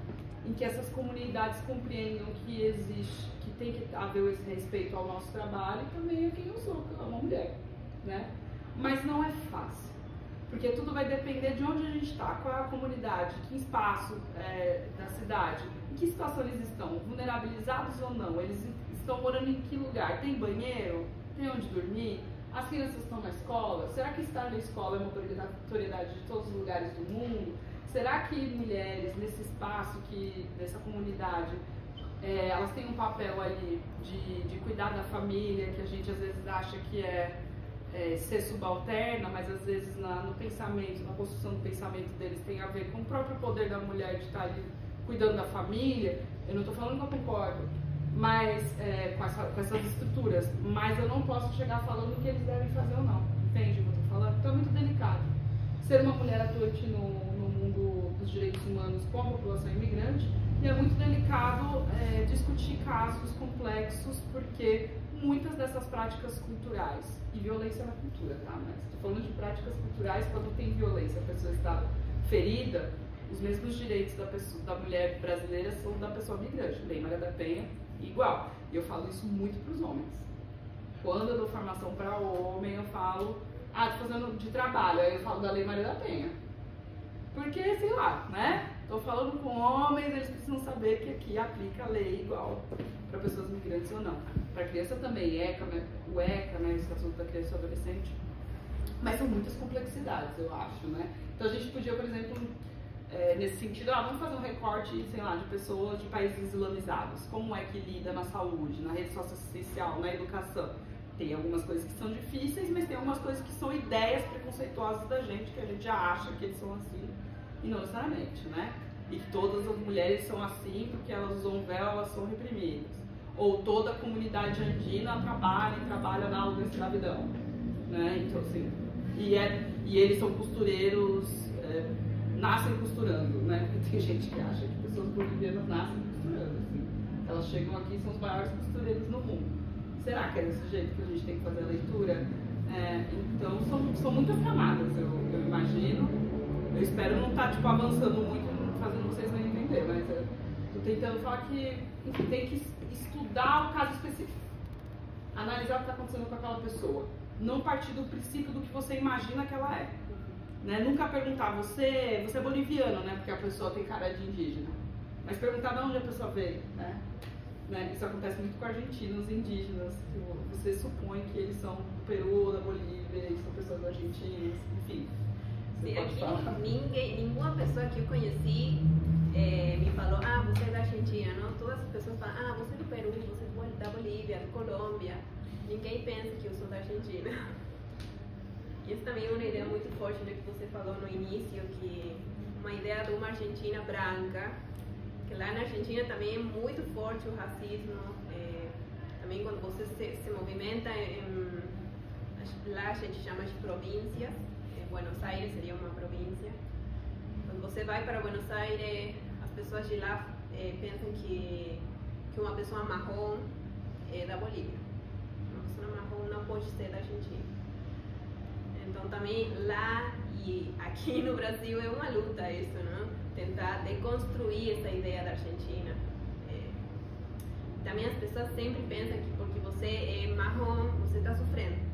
B: em que essas comunidades compreendam que existe, que tem que haver esse respeito ao nosso trabalho e também a quem eu sou, que é uma mulher, né? Mas não é fácil, porque tudo vai depender de onde a gente está, qual é a comunidade, que espaço da cidade, em que situação eles estão, vulnerabilizados ou não, eles estão morando em que lugar, tem banheiro, tem onde dormir? As crianças estão na escola? Será que estar na escola é uma obrigatoriedade de todos os lugares do mundo? Será que mulheres nesse espaço, dessa comunidade, elas têm um papel ali de cuidar da família, que a gente às vezes acha que ser subalterna, mas às vezes no pensamento, na construção do pensamento deles tem a ver com o próprio poder da mulher de estar ali cuidando da família? Eu não estou falando que eu concordo, mas com essas estruturas, mas eu não posso chegar falando o que eles devem fazer ou não, entende o que eu estou falando? Então é muito delicado ser uma mulher atuante no mundo dos direitos humanos com a população imigrante, e é muito delicado discutir casos complexos, porque muitas dessas práticas culturais, e violência na cultura, tá? Mas estou falando de práticas culturais, quando tem violência, a pessoa está ferida, os mesmos direitos da mulher brasileira são da pessoa migrante. Lei Maria da Penha, igual. E eu falo isso muito para os homens. Quando eu dou formação para homem, eu falo, estou fazendo de trabalho, aí eu falo da Lei Maria da Penha. Porque, sei lá, né? Estou falando com homens, eles precisam saber que aqui aplica a lei igual para pessoas migrantes ou não. Para criança também, o ECA, né? Estatuto da Criança e Adolescente. Mas são muitas complexidades, eu acho, né? Então a gente podia, por exemplo, nesse sentido, vamos fazer um recorte, sei lá, de pessoas de países islamizados. Como é que lida na saúde, na rede socioassistencial, na educação? Tem algumas coisas que são difíceis, mas tem algumas coisas que são ideias preconceituosas da gente, que a gente já acha que eles são assim, e não necessariamente, né? E que todas as mulheres são assim porque elas usam véu, elas são reprimidas. Ou toda a comunidade andina trabalha na aula da escravidão, né? Então, assim, e eles são costureiros, nascem costurando, né? Porque tem gente que acha que pessoas bolivianas nascem costurando, assim. Elas chegam aqui e são os maiores costureiros no mundo. Será que é desse jeito que a gente tem que fazer a leitura? Então, são muitas camadas, eu imagino. Eu espero não estar avançando muito, fazendo vocês não entender, mas eu estou tentando falar que tem que estudar o caso específico. Analisar o que está acontecendo com aquela pessoa. Não partir do princípio do que você imagina que ela é. Né? Nunca perguntar, você é boliviano, né? Porque a pessoa tem cara de indígena. Mas perguntar de onde a pessoa veio, né? Isso acontece muito com argentinos indígenas. Você supõe que eles são do Peru, da Bolívia, eles são pessoas argentinas, enfim.
C: Sim, aqui nenhuma pessoa que eu conheci me falou, você é da Argentina, não? Todas as pessoas falam, você é do Peru, você é da Bolívia, da Colômbia. Ninguém pensa que eu sou da Argentina. Isso também é uma ideia muito forte, né, que você falou no início, que uma ideia de uma Argentina branca, que lá na Argentina também é muito forte o racismo, também quando você se movimenta lá a gente chama de províncias, Buenos Aires seria uma província. Quando você vai para Buenos Aires, as pessoas de lá pensam que uma pessoa marrom é da Bolívia, uma pessoa marrom não pode ser da Argentina. Então também lá e aqui no Brasil é uma luta isso, não? Tentar deconstruir essa ideia da Argentina. Também as pessoas sempre pensam que porque você é marrom, você está sofrendo.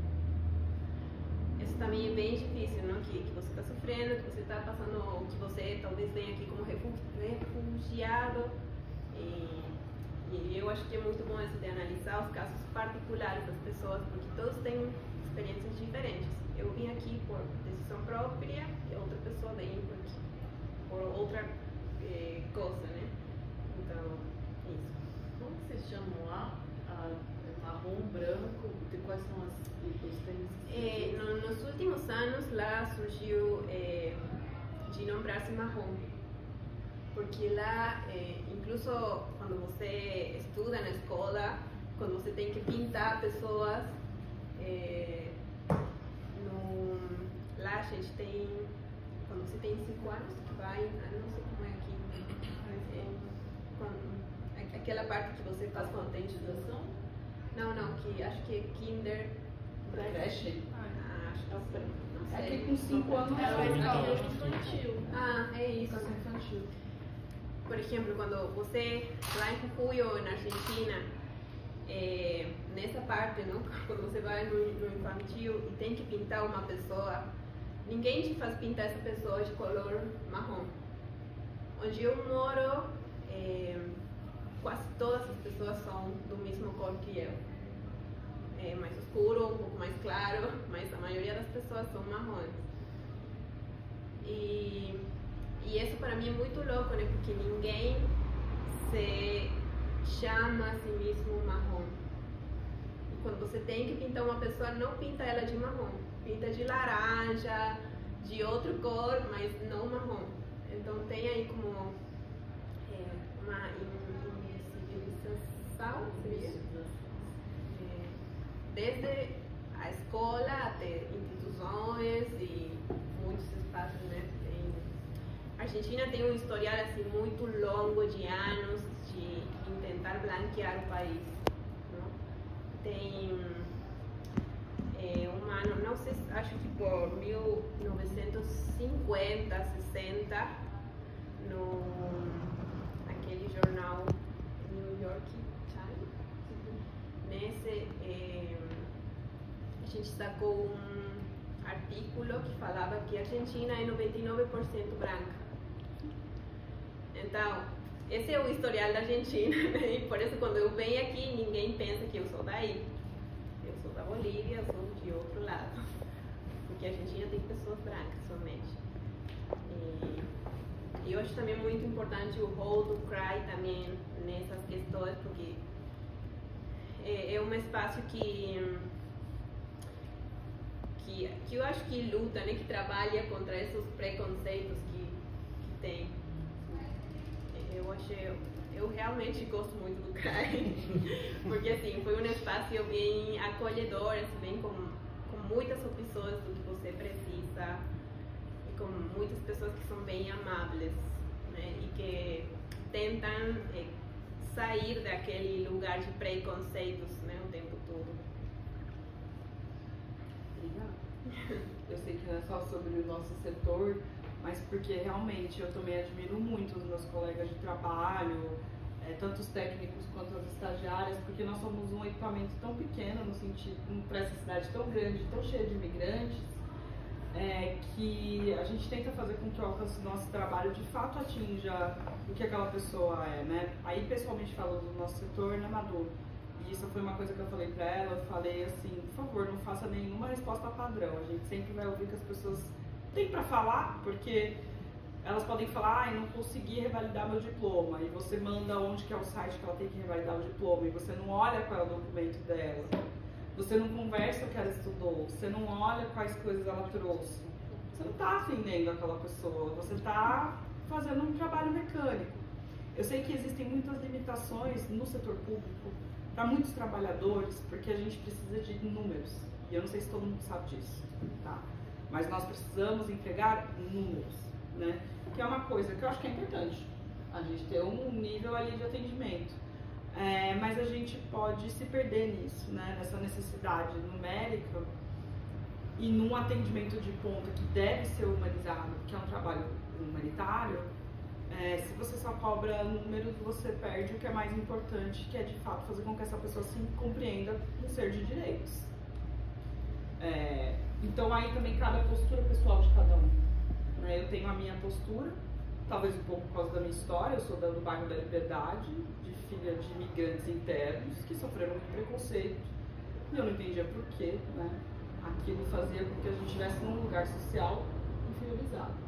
C: Isso também é bem difícil, não? Que você está sofrendo, que você está passando, que você talvez venha aqui como refugiado. E eu acho que é muito bom isso de analisar os casos particulares das pessoas, porque todos têm experiências diferentes. Eu vim aqui por decisão própria e outra pessoa vem por outra coisa, né? Então, isso.
A: Como que vocês chamam lá? Marrom, branco? Quais são os termos?
C: Nos últimos anos lá surgiu de nombrar-se marrom. Porque lá, incluso quando você estuda na escola, quando você tem que pintar pessoas, lá a gente tem, quando você tem 5 anos, que vai, não sei como é aqui, aquela parte que você faz quando tem estudação? Não, que acho que é kinder.
B: Creche?
C: Acho que não sei.
B: É que com 5 anos
A: é infantil.
C: É isso.
B: Educação infantil.
C: Por exemplo, quando você, lá em Jujuy, na Argentina, nessa parte, não? Quando você vai no infantil e tem que pintar uma pessoa, ninguém te faz pintar essa pessoa de color marrom. Onde eu moro, quase todas as pessoas são do mesmo cor que eu. É mais escuro, um pouco mais claro, mas a maioria das pessoas são marrons. E isso para mim é muito louco, né? Porque ninguém se chama a si mesmo marrom. E quando você tem que pintar uma pessoa, não pinta ela de marrom. Pinta de laranja, de outra cor, mas não marrom. Então tem aí como uma invisibilização, seria? Desde a escola até instituições e muitos espaços, né? A Argentina tem um historial assim muito longo de anos de tentar branquear o país, não? Tem um ano, não sei, acho que por 1950, 60, naquele jornal New York Times, nesse a gente sacou um artículo que falava que a Argentina é 99% branca. Então, esse é o historial da Argentina, né? E por isso quando eu venho aqui, ninguém pensa que eu sou daí. Eu sou da Bolívia, eu sou de outro lado. Porque a Argentina tem pessoas brancas somente. E eu acho também muito importante o rol do CRAI também nessas questões, porque é um espaço que eu acho que luta, né, que trabalha contra esses preconceitos que tem. Eu realmente gosto muito do CRAI, porque assim, foi um espaço bem acolhedor, assim, bem com muitas opções do que você precisa, e com muitas pessoas que são bem amáveis, né, e que tentam sair daquele lugar de preconceitos, né, o tempo todo.
B: Eu sei que não é só sobre o nosso setor, mas porque realmente eu também admiro muito os meus colegas de trabalho, tanto os técnicos quanto as estagiárias, porque nós somos um equipamento tão pequeno, no sentido, para essa cidade tão grande, tão cheia de imigrantes, que a gente tenta fazer com que o alcance do nosso trabalho de fato atinja o que aquela pessoa é, né? Aí, pessoalmente falando do nosso setor, né, Madu? E isso foi uma coisa que eu falei pra ela, eu falei assim, por favor, não faça nenhuma resposta padrão, a gente sempre vai ouvir o que as pessoas têm pra falar, porque elas podem falar, não consegui revalidar meu diploma, e você manda onde que é o site que ela tem que revalidar o diploma, e você não olha qual é o documento dela, você não conversa o que ela estudou, você não olha quais coisas ela trouxe, você não está atendendo aquela pessoa, você está fazendo um trabalho mecânico. Eu sei que existem muitas limitações no setor público para muitos trabalhadores, porque a gente precisa de números, e eu não sei se todo mundo sabe disso, tá? Mas nós precisamos entregar números, né? Que é uma coisa que eu acho que é importante, a gente ter um nível ali de atendimento. Mas a gente pode se perder nisso, né? Nessa necessidade numérica e num atendimento de ponta que deve ser humanizado, que é um trabalho humanitário. Se você só cobra números, você perde o que é mais importante, que é de fato fazer com que essa pessoa se compreenda um ser de direitos. Então aí também cabe a postura pessoal de cada um. Eu tenho a minha postura, talvez um pouco por causa da minha história, eu sou do bairro da Liberdade, de filha de imigrantes internos que sofreram muito preconceito, e eu não entendia por quê, né? Aquilo fazia com que a gente estivesse num lugar social inferiorizado.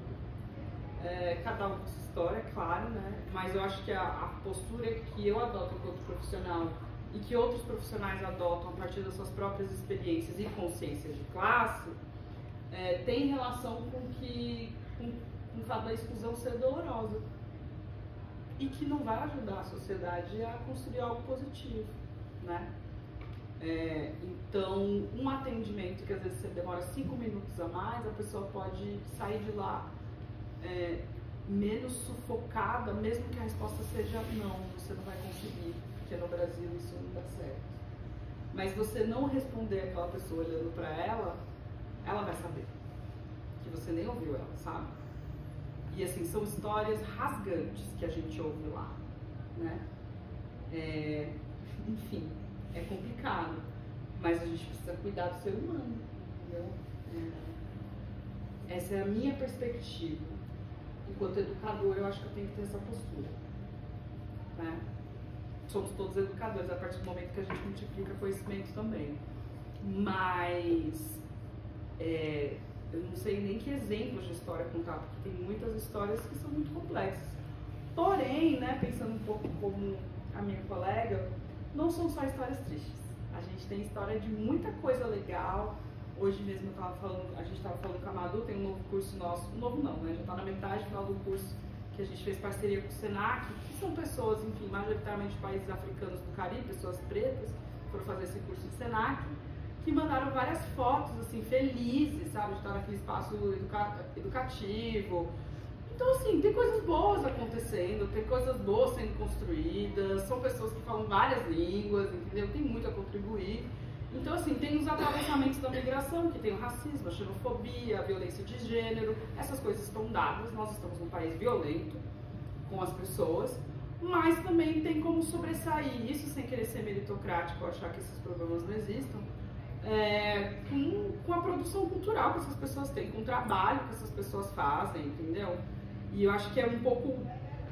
B: Cada um com sua história, claro, né? Mas eu acho que a postura que eu adoto enquanto profissional e que outros profissionais adotam a partir das suas próprias experiências e consciências de classe tem relação com o fato da exclusão ser dolorosa e que não vai ajudar a sociedade a construir algo positivo, né? Então, um atendimento que às vezes você demora 5 minutos a mais, a pessoa pode sair de lá menos sufocada, mesmo que a resposta seja não, você não vai conseguir, porque no Brasil isso não dá certo. Mas você não responder aquela pessoa olhando para ela vai saber que você nem ouviu ela, sabe? E assim, são histórias rasgantes que a gente ouve lá, né? Enfim, é complicado, mas a gente precisa cuidar do ser humano, entendeu? Essa é a minha perspectiva. Enquanto educador, eu acho que eu tenho que ter essa postura, né? Somos todos educadores, a partir do momento que a gente multiplica conhecimento também. Mas eu não sei nem que exemplos de história contar, porque tem muitas histórias que são muito complexas. Porém, né, pensando um pouco como a minha colega, não são só histórias tristes. A gente tem história de muita coisa legal. Hoje mesmo a gente estava falando com a Madu, tem um novo curso nosso, novo não, né? Já está na metade final do curso que a gente fez parceria com o Senac, que são pessoas, enfim, majoritariamente de países africanos do Caribe, pessoas pretas, que foram fazer esse curso de Senac, que mandaram várias fotos, assim, felizes, sabe, de estar naquele espaço educativo. Então, assim, tem coisas boas acontecendo, tem coisas boas sendo construídas, são pessoas que falam várias línguas, entendeu? Tem muito a contribuir. Então, assim, tem os atravessamentos da migração, que tem o racismo, a xenofobia, a violência de gênero, essas coisas estão dadas, nós estamos num país violento com as pessoas, mas também tem como sobressair isso sem querer ser meritocrático ou achar que esses problemas não existam, com a produção cultural que essas pessoas têm, com o trabalho que essas pessoas fazem, entendeu? E eu acho que é um pouco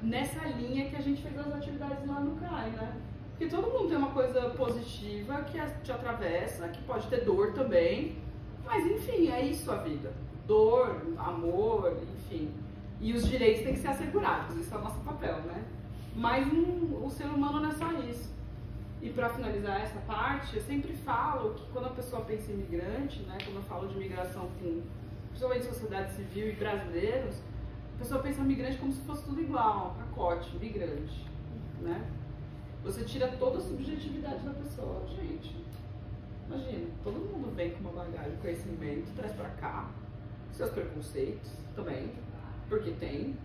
B: nessa linha que a gente fez as atividades lá no CRAI, né? Porque todo mundo tem uma coisa positiva que te atravessa, que pode ter dor também, mas enfim, é isso a vida. Dor, amor, enfim. E os direitos têm que ser assegurados, isso é o nosso papel, né? Mas o ser humano não é só isso. E para finalizar essa parte, eu sempre falo que quando a pessoa pensa em imigrante, né, quando eu falo de migração com, principalmente sociedade civil e brasileiros, a pessoa pensa em migrante como se fosse tudo igual, pacote, migrante, né? Você tira toda a subjetividade da pessoa. Gente, imagina, todo mundo vem com uma bagagem de conhecimento, traz pra cá seus preconceitos também, porque tem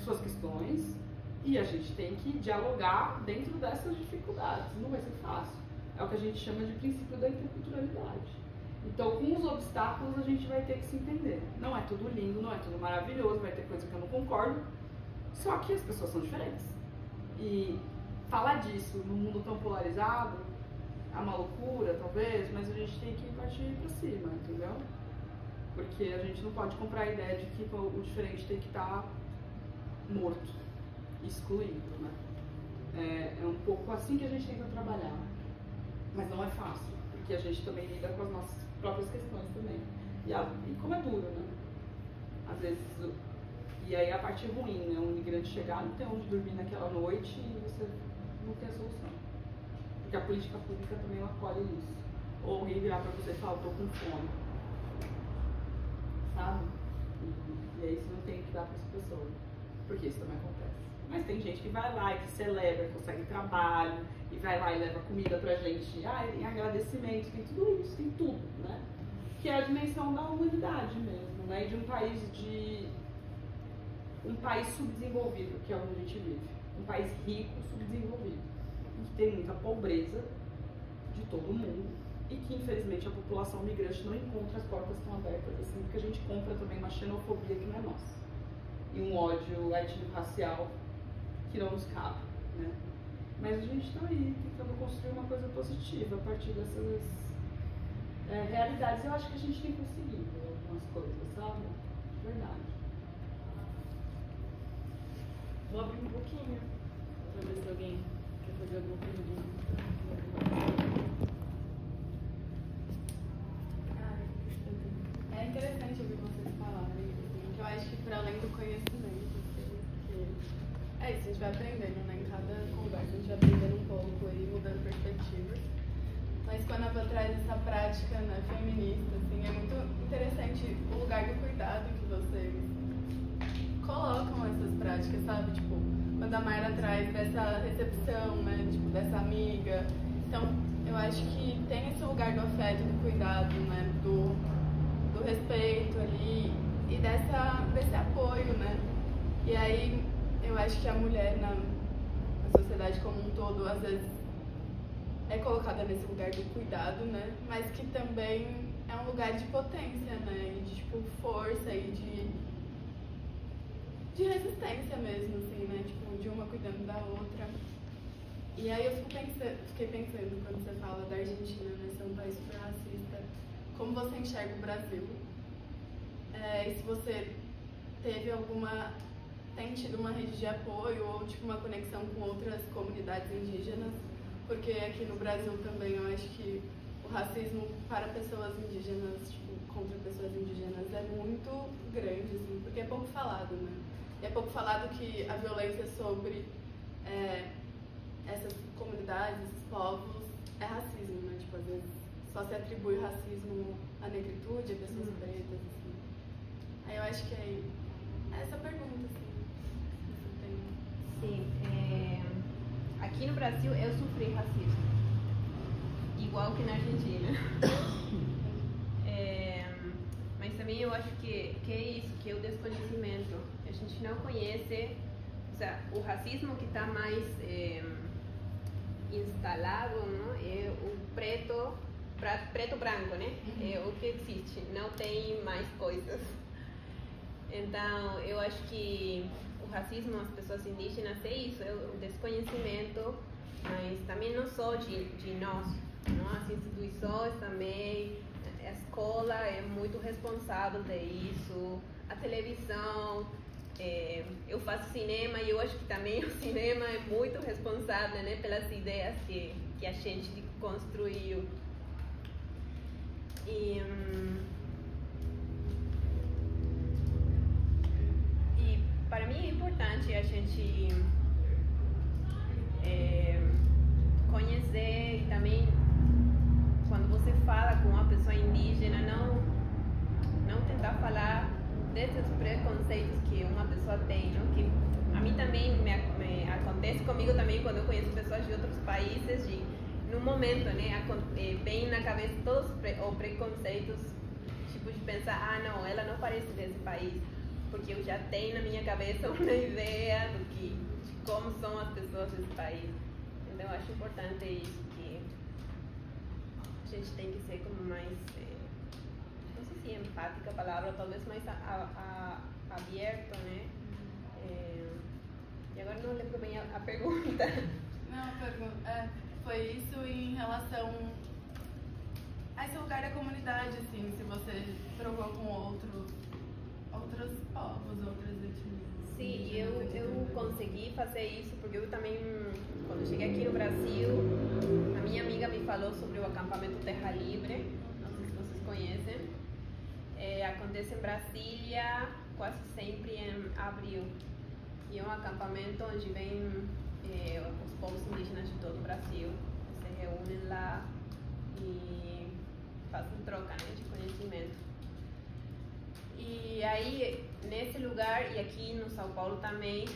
B: suas questões, e a gente tem que dialogar dentro dessas dificuldades. Não vai ser fácil. É o que a gente chama de princípio da interculturalidade. Então, com os obstáculos, a gente vai ter que se entender. Não é tudo lindo, não é tudo maravilhoso, vai ter coisa que eu não concordo, só que as pessoas são diferentes. E falar disso num mundo tão polarizado é uma loucura, talvez, mas a gente tem que partir pra cima, entendeu? Porque a gente não pode comprar a ideia de que o diferente tem que estar morto, excluído, né? É um pouco assim que a gente tenta trabalhar, mas não é fácil, porque a gente também lida com as nossas próprias questões também. E como é duro, né? Às vezes, e aí a parte ruim, né? Um imigrante chegar, não tem onde dormir naquela noite e você não tem a solução. Porque a política pública também não acolhe isso. Ou alguém virar pra você e falar, eu tô com fome. Sabe? E aí você não tem que dar para essa pessoa, porque isso também acontece. Mas tem gente que vai lá e que celebra, consegue trabalho, e vai lá e leva comida pra gente, em agradecimento, tem tudo isso, tem tudo, né? Que é a dimensão da humanidade mesmo, né? E de um país subdesenvolvido, que é onde a gente vive. Um país rico, subdesenvolvido, que tem muita pobreza de todo mundo. E que infelizmente a população migrante não encontra as portas tão abertas assim, porque a gente compra também uma xenofobia que não é nossa. E um ódio étnico-racial que não nos cabe, né? Mas a gente está aí tentando construir uma coisa positiva a partir dessas realidades. Eu acho que a gente tem conseguido algumas coisas, sabe? De verdade.
A: Vou abrir um pouquinho para ver se alguém quer fazer alguma pergunta. É interessante ouvir vocês falarem, assim, que eu acho que para além do conhecimento, assim, porque é isso, a gente vai aprendendo, né? Em cada conversa a gente vai aprendendo um pouco e mudando perspectivas. Mas quando a Bá traz essa prática, né, feminista, assim, é muito interessante o lugar do cuidado que vocês colocam essas práticas, sabe? Tipo, quando a Mayra traz dessa recepção, né, tipo, dessa amiga. Então, eu acho que tem esse lugar do afeto, do cuidado, né, do respeito ali e desse apoio, né? E aí eu acho que a mulher na sociedade como um todo às vezes é colocada nesse lugar do cuidado, né? Mas que também é um lugar de potência, né? E de tipo força e de resistência mesmo, assim, né? Tipo, de uma cuidando da outra. E aí eu fiquei pensando quando você fala da Argentina, né? Ser um país super racista. Como você enxerga o Brasil? E se você tem tido uma rede de apoio ou tipo uma conexão com outras comunidades indígenas? Porque aqui no Brasil também eu acho que o racismo para pessoas indígenas, tipo, contra pessoas indígenas é muito grande, assim, porque é pouco falado, né? E é pouco falado que a violência sobre essas comunidades, esses povos, é racismo, né? Tipo, às vezes só se atribui racismo à negritude, a pessoas pretas, assim. Aí eu acho que é essa pergunta, assim, se você tem.
C: Sim, aqui no Brasil eu sofri racismo, igual que na Argentina. Mas também eu acho que é isso, que é o desconhecimento. A gente não conhece, o sea, o racismo que está mais instalado, não? É o preto-branco, né? É o que existe, não tem mais coisas. Então, eu acho que o racismo às pessoas indígenas é isso, é o desconhecimento, mas também não só de nós, não? As instituições também, a escola é muito responsável disso, a televisão, eu faço cinema e eu acho que também o cinema é muito responsável, né, pelas ideias que a gente construiu. E para mim é importante a gente conhecer e também quando você fala com uma pessoa indígena não tentar falar desses preconceitos que uma pessoa tem, não? Que a mim também me acontece comigo também quando eu conheço pessoas de outros países, num momento, né, vem na cabeça todos os preconceitos, tipo de pensar, não, ela não parece desse país, porque eu já tenho na minha cabeça uma ideia de como são as pessoas desse país. Então eu acho importante isso, que a gente tem que ser como mais, não sei se é empática a palavra, talvez mais aberto, né? E agora não lembro bem a pergunta.
A: Não, a pergunta foi isso em relação
D: esse lugar da comunidade, assim, se você provou com outros povos, outras etnias.
C: Sim, eu consegui fazer isso porque eu também, quando eu cheguei aqui no Brasil, a minha amiga me falou sobre o acampamento Terra Livre, não sei se vocês conhecem. Acontece em Brasília quase sempre em abril. E é um acampamento onde vêm os povos indígenas de todo o Brasil, se reúnem lá e fazem troca, né, de conhecimento. E aí, nesse lugar, e aqui no São Paulo também,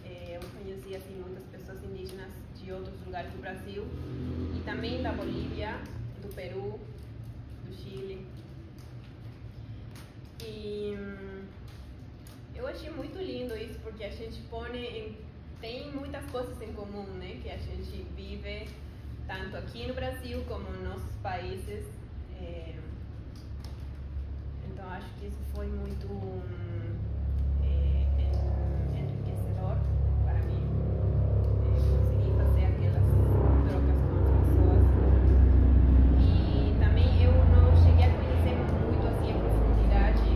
C: eu conheci assim, muitas pessoas indígenas de outros lugares do Brasil, e também da Bolívia, do Peru, do Chile. E eu achei muito lindo isso, porque a gente tem muitas coisas em comum, né, que a gente vive tanto aqui no Brasil como nos nossos países. Então acho que isso foi muito enriquecedor para mim. Consegui fazer aquelas trocas com as pessoas. E também eu não cheguei a conhecer muito assim em profundidade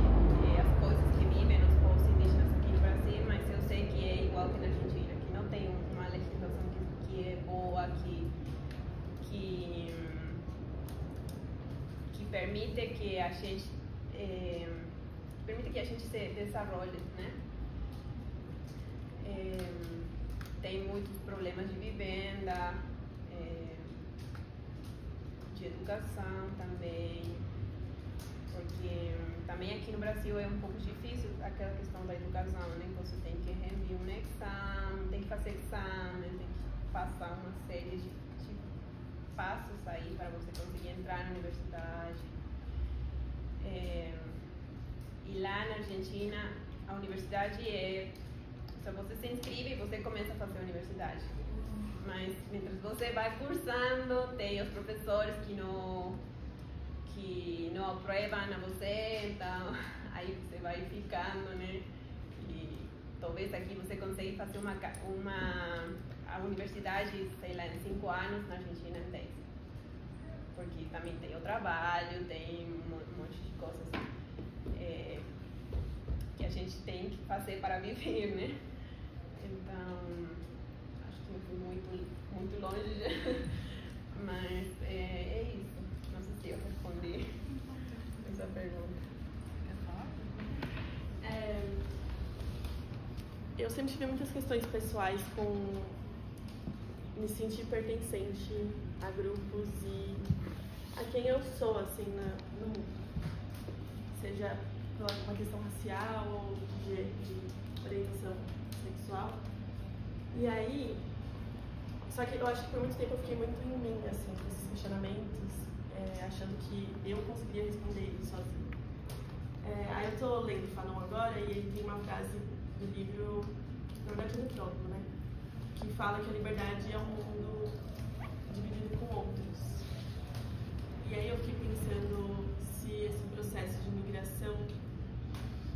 C: as coisas que vivem os povos indígenas aqui no Brasil, mas eu sei que é igual que na Argentina, que não tem uma legislação que é boa, que permite que a gente se desenvolve, né? Tem muitos problemas de vivenda, de educação também, porque também aqui no Brasil é um pouco difícil aquela questão da educação, né? Você tem que reunir um exame, tem que fazer exame, tem que passar uma série de passos aí para você conseguir entrar na universidade. E lá na Argentina, a universidade só você se inscreve e você começa a fazer a universidade. Mas, mientras você vai cursando, tem os professores que não aprovam a você, então aí você vai ficando, né? E talvez aqui você consiga fazer a universidade, sei lá, em 5 anos, na Argentina em 10. Porque também tem o trabalho, tem um monte de coisas que a gente tem que fazer para viver, né? Então, acho que eu fui muito longe, mas é isso. Não sei se eu respondi essa pergunta.
E: Eu sempre tive muitas questões pessoais com me sentir pertencente a grupos e a quem eu sou, assim, no mundo. Seja por uma questão racial ou de orientação sexual. E aí, só que eu acho que por muito tempo eu fiquei muito em mim, assim, com esses questionamentos, achando que eu conseguiria responder eles sozinha. Aí eu tô lendo Fanon agora e ele tem uma frase do livro, na verdade do próprio, né? Que fala que a liberdade é um mundo dividido com outros. E aí eu fiquei pensando se esse processo de migração...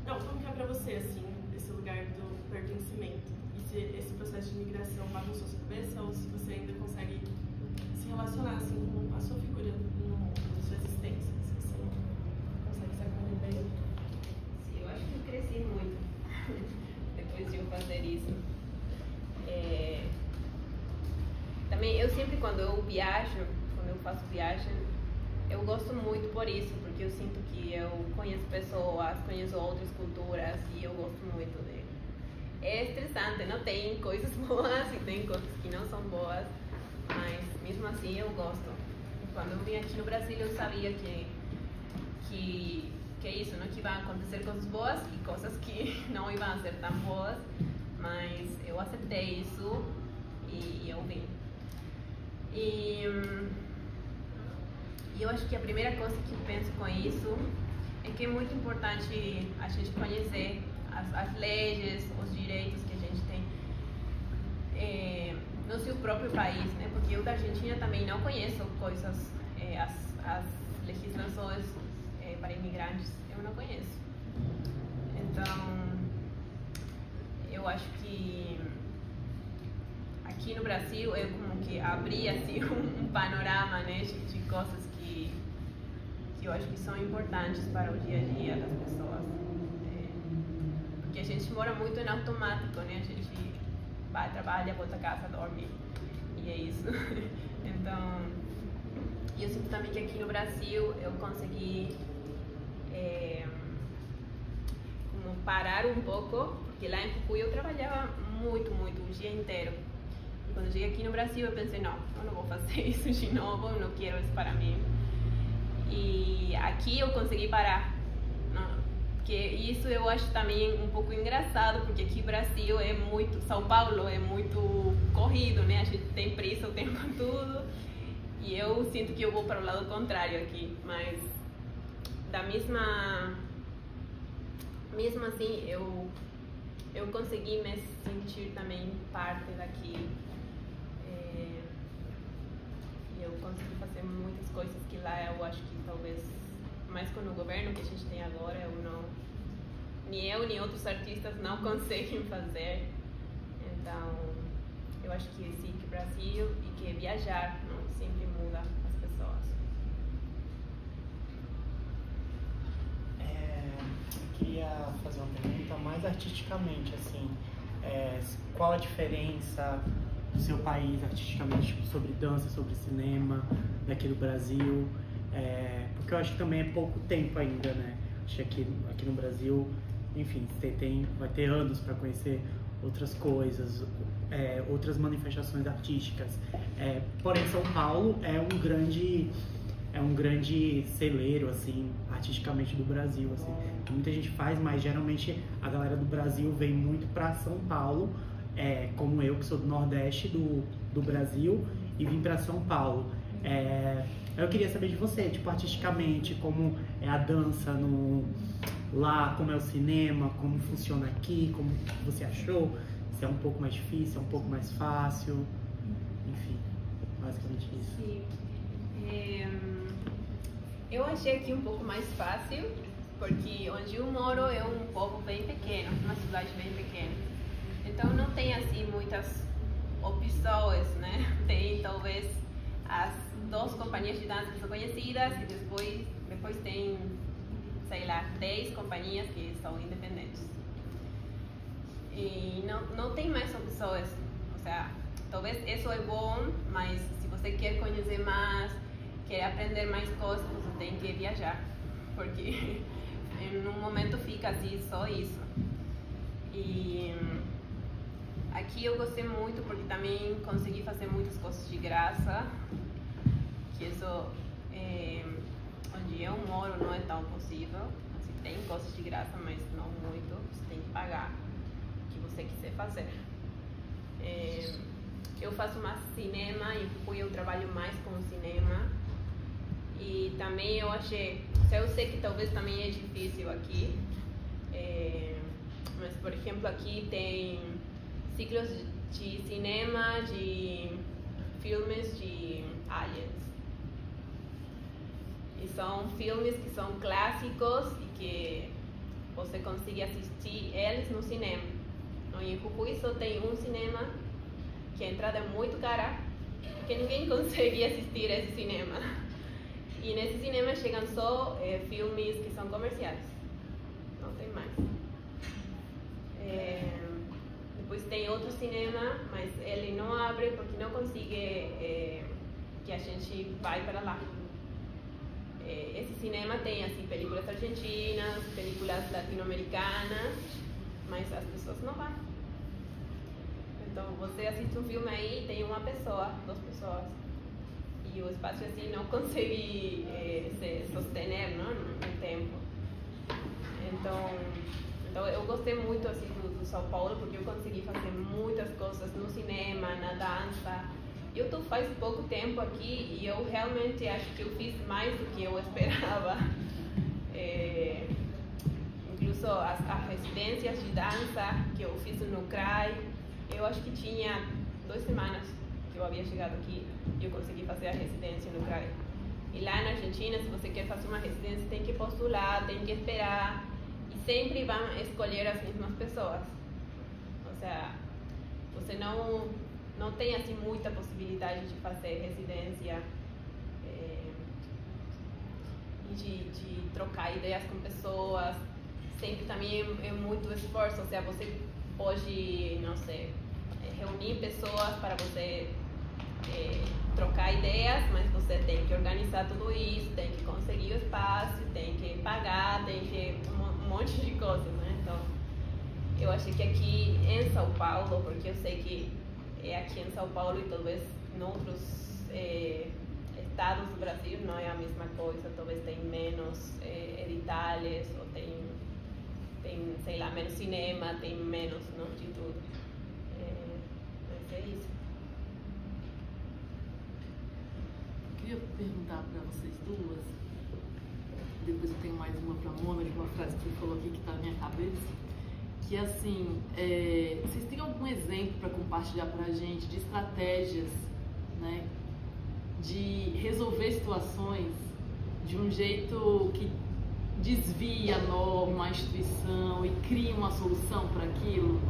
E: Não, como que é pra você, assim, esse lugar do pertencimento? E se esse processo de migração bagunçou sua cabeça ou se você ainda consegue se relacionar, assim, com a sua figura no mundo, na sua existência? Se você consegue se acolher bem?
C: Sim, eu acho que eu cresci muito depois de eu fazer isso. Também, eu sempre, quando eu faço viagem, eu gosto muito por isso, porque eu sinto que eu conheço pessoas, conheço outras culturas e eu gosto muito dele. É estressante, não tem coisas boas e tem coisas que não são boas, mas mesmo assim eu gosto. Quando eu vim aqui no Brasil eu sabia que é isso, não? Que iam acontecer coisas boas e coisas que não iam ser tão boas, mas eu aceitei isso e eu vim. E eu acho que a primeira coisa que eu penso com isso é que é muito importante a gente conhecer as leis, os direitos que a gente tem no seu próprio país, né? Porque eu da Argentina também não conheço coisas, as legislações para imigrantes, eu não conheço. Então, eu acho que aqui no Brasil eu como que abri assim um panorama, né, de coisas que eu acho que são importantes para o dia a dia das pessoas. Porque a gente mora muito em automático, né? A gente vai, trabalha, volta a casa, dorme. E é isso. Então, eu sinto também que aqui no Brasil eu consegui como parar um pouco, porque lá em Jujuy eu trabalhava muito, o dia inteiro. E quando eu cheguei aqui no Brasil eu pensei, não, eu não vou fazer isso de novo, eu não quero isso para mim. E aqui eu consegui parar. Porque isso eu acho também um pouco engraçado, porque aqui no Brasil é muito, São Paulo é muito corrido, né? A gente tem pressa o tempo todo. E eu sinto que eu vou para o lado contrário aqui, mas mesmo assim eu consegui me sentir também parte daqui. E eu consegui fazer muitas coisas que lá eu acho que talvez, mais com o governo que a gente tem agora, nem eu nem outros artistas não conseguem fazer. Então, eu acho que sim, que o Brasil e que viajar não sempre muda as pessoas.
F: Eu queria fazer uma pergunta mais artisticamente, assim, qual a diferença do seu país artisticamente, tipo, sobre dança, sobre cinema, daqui do Brasil? Porque eu acho que também é pouco tempo ainda, né? Acho que aqui no Brasil, enfim, vai ter anos para conhecer outras coisas, outras manifestações artísticas. Porém, São Paulo é um grande celeiro, assim, artisticamente do Brasil, assim. Muita gente faz, mas geralmente a galera do Brasil vem muito para São Paulo, como eu, que sou do Nordeste do Brasil, e vim para São Paulo. Eu queria saber de você, tipo, artisticamente, como é a dança lá, como é o cinema, como funciona aqui, como você achou, se é um pouco mais difícil, se é um pouco mais fácil, enfim, basicamente isso.
C: Sim. Eu achei aqui um pouco mais fácil, porque onde eu moro é um povo bem pequeno, uma cidade bem pequena. Então não tem assim muitas opções, né? Tem talvez as 2 companhias de dança que são conhecidas e depois tem, sei lá, 10 companhias que são independentes. E não tem mais opções. Ou seja, talvez isso é bom, mas se você quer conhecer mais, quer aprender mais coisas, você tem que viajar. Porque em um momento fica assim, só isso. E aqui eu gostei muito porque também consegui fazer muitas coisas de graça. Que isso, onde eu moro, não é tão possível. Assim, tem coisas de graça, mas não muito. Você tem que pagar o que você quiser fazer. Eu faço mais cinema e eu trabalho mais com cinema. E também eu achei, eu sei que talvez também é difícil aqui, mas por exemplo aqui tem ciclos de cinema, de filmes de aliens. E são filmes que são clássicos e que você consegue assistir eles no cinema. Em Jujuy só tem um cinema, que a entrada é muito cara, que ninguém consegue assistir esse cinema. E nesse cinema chegam só filmes que são comerciais. Não tem mais. Depois tem outro cinema, mas ele não abre porque não consegue que a gente vai para lá. Esse cinema tem assim películas argentinas, películas latino-americanas, mas as pessoas não vão. Então você assiste um filme aí, tem uma pessoa, 2 pessoas. E o espaço assim não consegue se sostener, não, no tempo. Então eu gostei muito assim do São Paulo porque eu consegui fazer muitas coisas no cinema, na dança. Eu tô faz pouco tempo aqui e eu realmente acho que eu fiz mais do que eu esperava. Incluso as residências de dança que eu fiz no CRAI, eu acho que tinha 2 semanas que eu havia chegado aqui e eu consegui fazer a residência no CRAI. E lá na Argentina, se você quer fazer uma residência, tem que postular, tem que esperar. E sempre vão escolher as mesmas pessoas. Ou seja, você não tem assim muita possibilidade de fazer residência. de trocar ideias com pessoas. Sempre também é muito esforço, ou seja, você pode, não sei, reunir pessoas para você trocar ideias, mas você tem que organizar tudo isso, tem que conseguir o espaço, tem que pagar, tem que um monte de coisas, né? Então, eu achei que aqui em São Paulo, porque eu sei que é aqui em São Paulo e talvez em outros estados do Brasil não é a mesma coisa, talvez tem menos editais, ou tem, sei lá, menos cinema, tem menos, não, de tudo. Mas é isso.
A: Eu queria perguntar para vocês duas, depois eu tenho mais uma para a Mônica, uma frase que você falou aqui que está na minha cabeça, que assim, vocês têm algum exemplo para compartilhar para a gente de estratégias, né, de resolver situações de um jeito que desvia a norma, a instituição e cria uma solução para aquilo?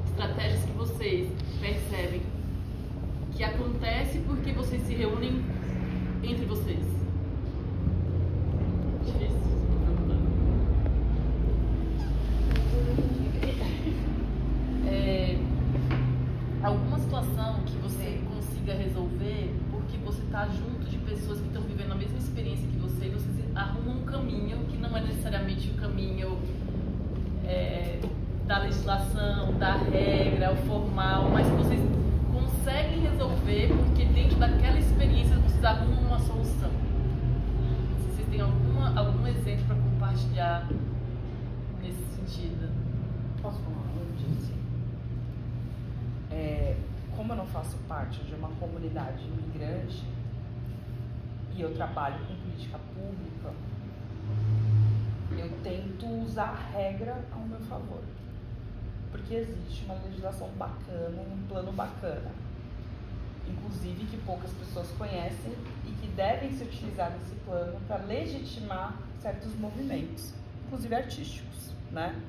A: Estratégias que vocês percebem que acontece porque vocês se reúnem entre vocês. Difícil. Alguma situação que você consiga resolver porque você está junto de pessoas que estão vivendo a mesma experiência que você, e vocês arrumam um caminho que não é necessariamente o caminho da legislação, da regra, o formal, mas que vocês conseguem resolver porque dentro daquela experiência vocês arrumam uma solução. Se vocês têm algum exemplo para compartilhar nesse sentido.
B: Posso falar antes? Como eu não faço parte de uma comunidade imigrante e eu trabalho com política pública, eu tento usar a regra ao meu favor. Porque existe uma legislação bacana, um plano bacana, inclusive que poucas pessoas conhecem e que devem se utilizar desse plano para legitimar certos movimentos, inclusive artísticos, né?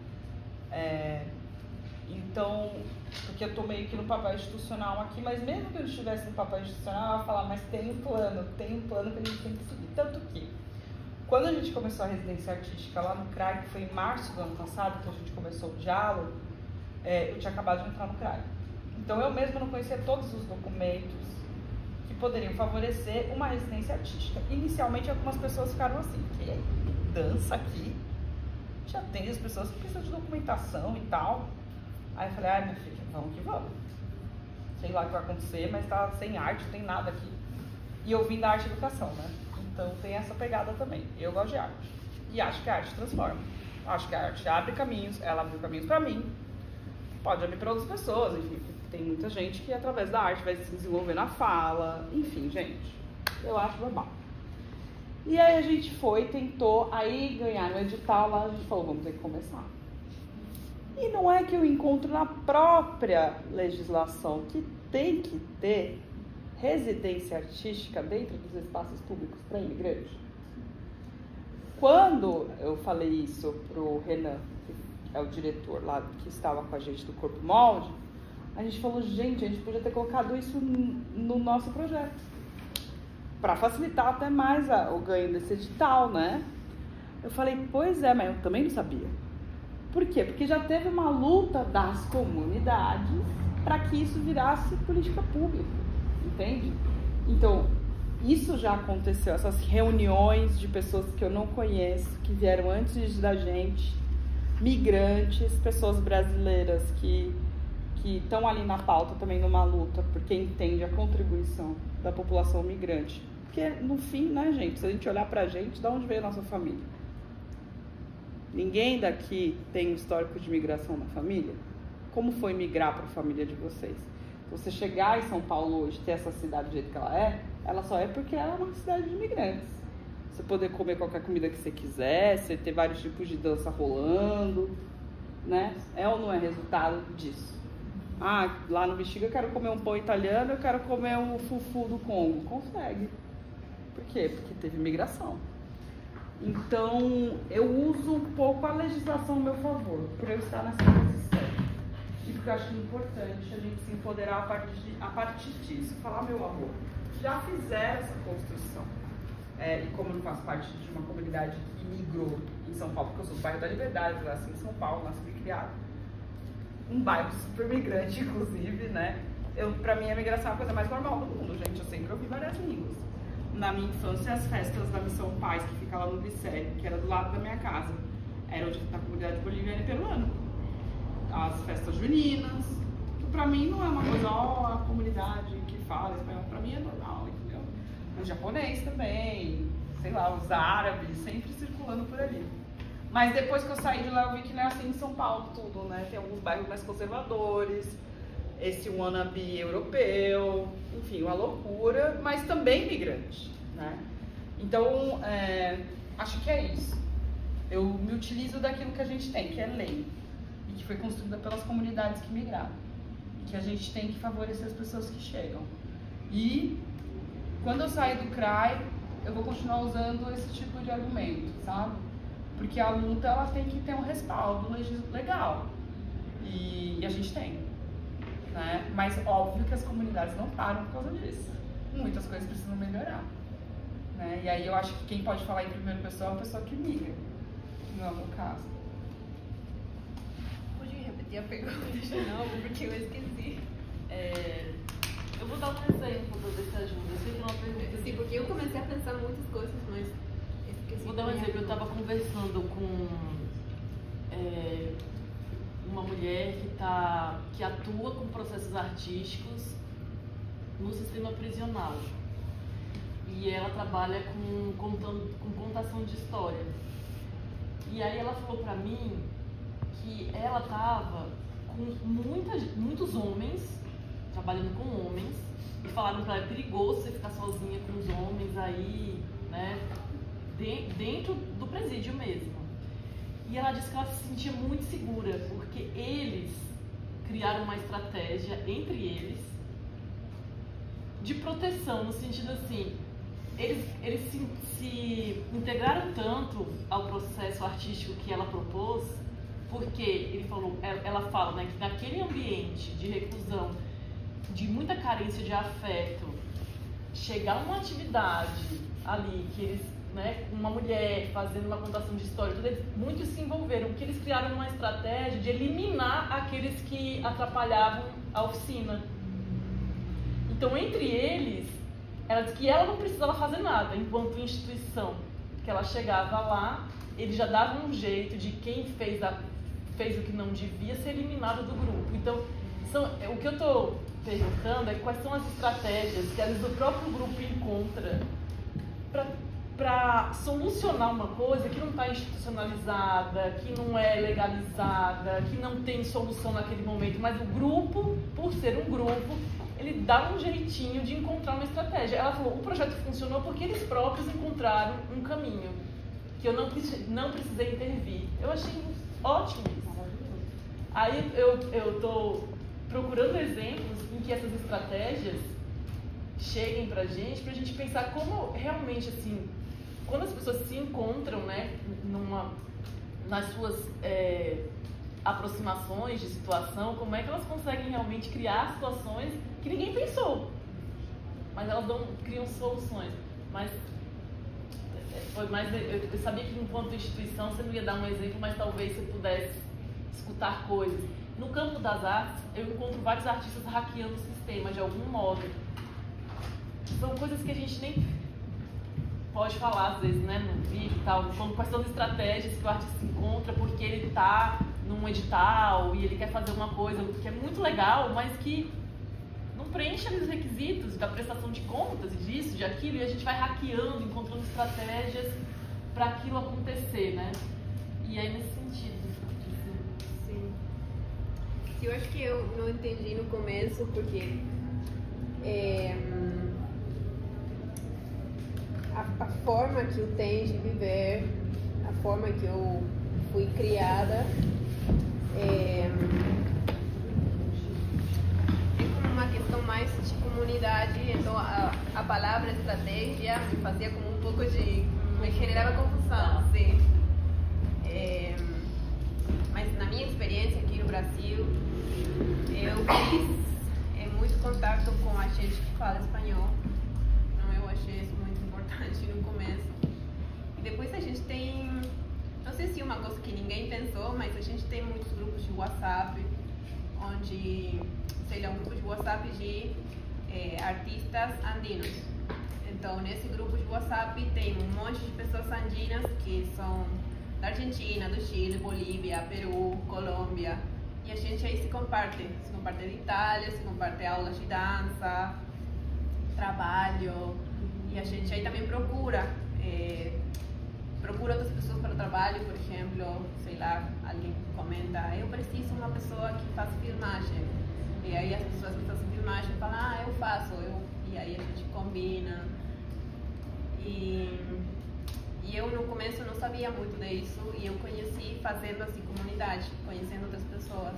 B: Então, porque eu estou meio que no papel institucional aqui, mas mesmo que eu estivesse no papel institucional, eu ia falar, mas tem um plano que a gente tem que seguir. Tanto que, quando a gente começou a residência artística lá no CRAI, que foi em março do ano passado, que a gente começou o diálogo, eu tinha acabado de entrar no CRAI. Então, eu mesma não conhecia todos os documentos que poderiam favorecer uma residência artística. Inicialmente, algumas pessoas ficaram assim, que dança aqui, já tem as pessoas que precisam de documentação e tal. Aí eu falei, ai minha filha, vamos que vamos. Sei lá o que vai acontecer, mas tá sem arte, não tem nada aqui. E eu vim da arte e educação, né? Então tem essa pegada também. Eu gosto de arte. E acho que a arte transforma. Acho que a arte abre caminhos, ela abriu caminhos pra mim. Pode abrir pra outras pessoas, enfim. Tem muita gente que através da arte vai se desenvolver na fala. Enfim, gente, eu acho normal. E aí a gente foi, tentou, aí ganhar no edital lá, a gente falou, vamos ter que começar. E não é que eu encontro na própria legislação que tem que ter residência artística dentro dos espaços públicos para imigrante? Quando eu falei isso pro Renan, que é o diretor lá que estava com a gente do Corpo Molde, a gente falou, gente, a gente podia ter colocado isso no nosso projeto, para facilitar até mais o ganho desse edital, né? Eu falei, pois é, mas eu também não sabia. Por quê? Porque já teve uma luta das comunidades para que isso virasse política pública, entende? Então, isso já aconteceu, essas reuniões de pessoas que eu não conheço, que vieram antes da gente, migrantes, pessoas brasileiras que estão ali na pauta também numa luta, porque entende a contribuição da população migrante. Porque, no fim, né, gente, se a gente olhar pra gente, de onde veio a nossa família? Ninguém daqui tem um histórico de migração na família? Como foi migrar para a família de vocês? Você chegar em São Paulo hoje, ter essa cidade do jeito que ela só é porque ela é uma cidade de imigrantes. Você poder comer qualquer comida que você quiser, você ter vários tipos de dança rolando, né? É ou não é resultado disso? Ah, lá no Bexiga eu quero comer um pão italiano, eu quero comer um fufu do Congo. Consegue. Por quê? Porque teve migração. Então, eu uso um pouco a legislação a meu favor, por eu estar nessa posição. E porque eu acho importante a gente se empoderar a partir disso. Falar, meu amor, já fizeram essa construção. E como eu faço parte de uma comunidade que migrou em São Paulo, porque eu sou do bairro da Liberdade, nasci em São Paulo, nasci e criado. Um bairro super migrante, inclusive, né? Pra mim, a migração é a coisa mais normal do mundo, gente. Eu sempre ouvi várias línguas. Na minha infância, as festas da Missão Paz, que fica lá no Glicério, que era do lado da minha casa, era onde está a comunidade boliviana e peruana. As festas juninas, que pra mim não é uma coisa, a comunidade que fala espanhol, pra mim é normal, entendeu? O japonês também, sei lá, os árabes, sempre circulando por ali. Mas depois que eu saí de lá, eu vi que não é assim em São Paulo tudo, né? Tem alguns bairros mais conservadores, esse wannabe europeu, enfim, uma loucura, mas também migrante, né? Então, acho que é isso. Eu me utilizo daquilo que a gente tem, que é lei, e que foi construída pelas comunidades que migraram, e que a gente tem que favorecer as pessoas que chegam. E quando eu sair do CRAI, eu vou continuar usando esse tipo de argumento, sabe? Porque a luta, ela tem que ter um respaldo legal, e a gente tem, né? Mas óbvio que as comunidades não param por causa disso. Muitas coisas precisam melhorar, né? E aí eu acho que quem pode falar em primeira pessoa é a pessoa que migra, que não é o meu caso.
C: Pode repetir a pergunta de novo, porque eu esqueci.
A: Eu vou dar um exemplo para ver se ajuda. Eu sei que é uma pergunta.
C: Sim, porque eu comecei a pensar muitas coisas, mas esqueci.
A: Vou dar um exemplo. Eu estava conversando com uma mulher que atua com processos artísticos no sistema prisional. E ela trabalha com contação de história. E aí ela falou pra mim que ela tava com muitos homens, trabalhando com homens, e falaram pra ela, é perigoso você ficar sozinha com os homens aí, né, dentro do presídio mesmo. E ela disse que ela se sentia muito segura, porque eles criaram uma estratégia entre eles de proteção, no sentido assim, eles se integraram tanto ao processo artístico que ela propôs, porque ela fala, né, que naquele ambiente de reclusão, de muita carência de afeto, chegar uma atividade ali, que eles, né, uma mulher fazendo uma contação de história, muitos se envolveram, porque eles criaram uma estratégia de eliminar aqueles que atrapalhavam a oficina. Então, entre eles, ela disse que ela não precisava fazer nada enquanto instituição, que ela chegava lá, eles já davam um jeito de quem fez o que não devia ser eliminado do grupo. Então, o que eu estou perguntando é quais são as estratégias que às vezes o próprio grupo encontra para solucionar uma coisa que não está institucionalizada, que não é legalizada, que não tem solução naquele momento, mas o grupo, por ser um grupo, ele dá um jeitinho de encontrar uma estratégia. Ela falou, o projeto funcionou porque eles próprios encontraram um caminho, que eu não precisei intervir. Eu achei ótimo isso. Aí eu estou procurando exemplos em que essas estratégias cheguem pra gente pensar como realmente, assim, quando as pessoas se encontram, né, nas suas aproximações de situação, como é que elas conseguem realmente criar situações que ninguém pensou, mas elas criam soluções. Mas eu sabia que enquanto instituição você não ia dar um exemplo, mas talvez você pudesse escutar coisas. No campo das artes, eu encontro vários artistas hackeando o sistema de algum modo. São coisas que a gente nem pode falar às vezes, né, no vídeo e tal, quais são as estratégias que o artista se encontra porque ele está num edital e ele quer fazer uma coisa que é muito legal, mas que não preenche os requisitos da prestação de contas e disso, de aquilo, e a gente vai hackeando, encontrando estratégias para aquilo acontecer, né? E aí nesse sentido.
C: Sim. Eu acho que eu não entendi no começo, porque a forma que eu tenho de viver, a forma que eu fui criada, é como uma questão mais de comunidade. Então a palavra estratégia me fazia como um pouco de... me generava confusão, sim. Mas na minha experiência aqui no Brasil, eu fiz muito contato com a gente que fala espanhol. Então eu achei isso muito importante. importante no começo. E depois a gente tem, não sei se uma coisa que ninguém pensou, mas a gente tem muitos grupos de WhatsApp, onde, sei lá, um grupo de WhatsApp de artistas andinos. Então, nesse grupo de WhatsApp tem um monte de pessoas andinas que são da Argentina, do Chile, Bolívia, Peru, Colômbia. E a gente aí se comparte de Itália, se comparte aulas de dança, trabalho. E a gente aí também procura outras pessoas para o trabalho, por exemplo, sei lá, alguém comenta, eu preciso de uma pessoa que faça filmagem. E aí as pessoas que fazem filmagem falam, eu faço, e aí a gente combina. E eu no começo não sabia muito disso, e eu conheci fazendo assim comunidade, conhecendo outras pessoas.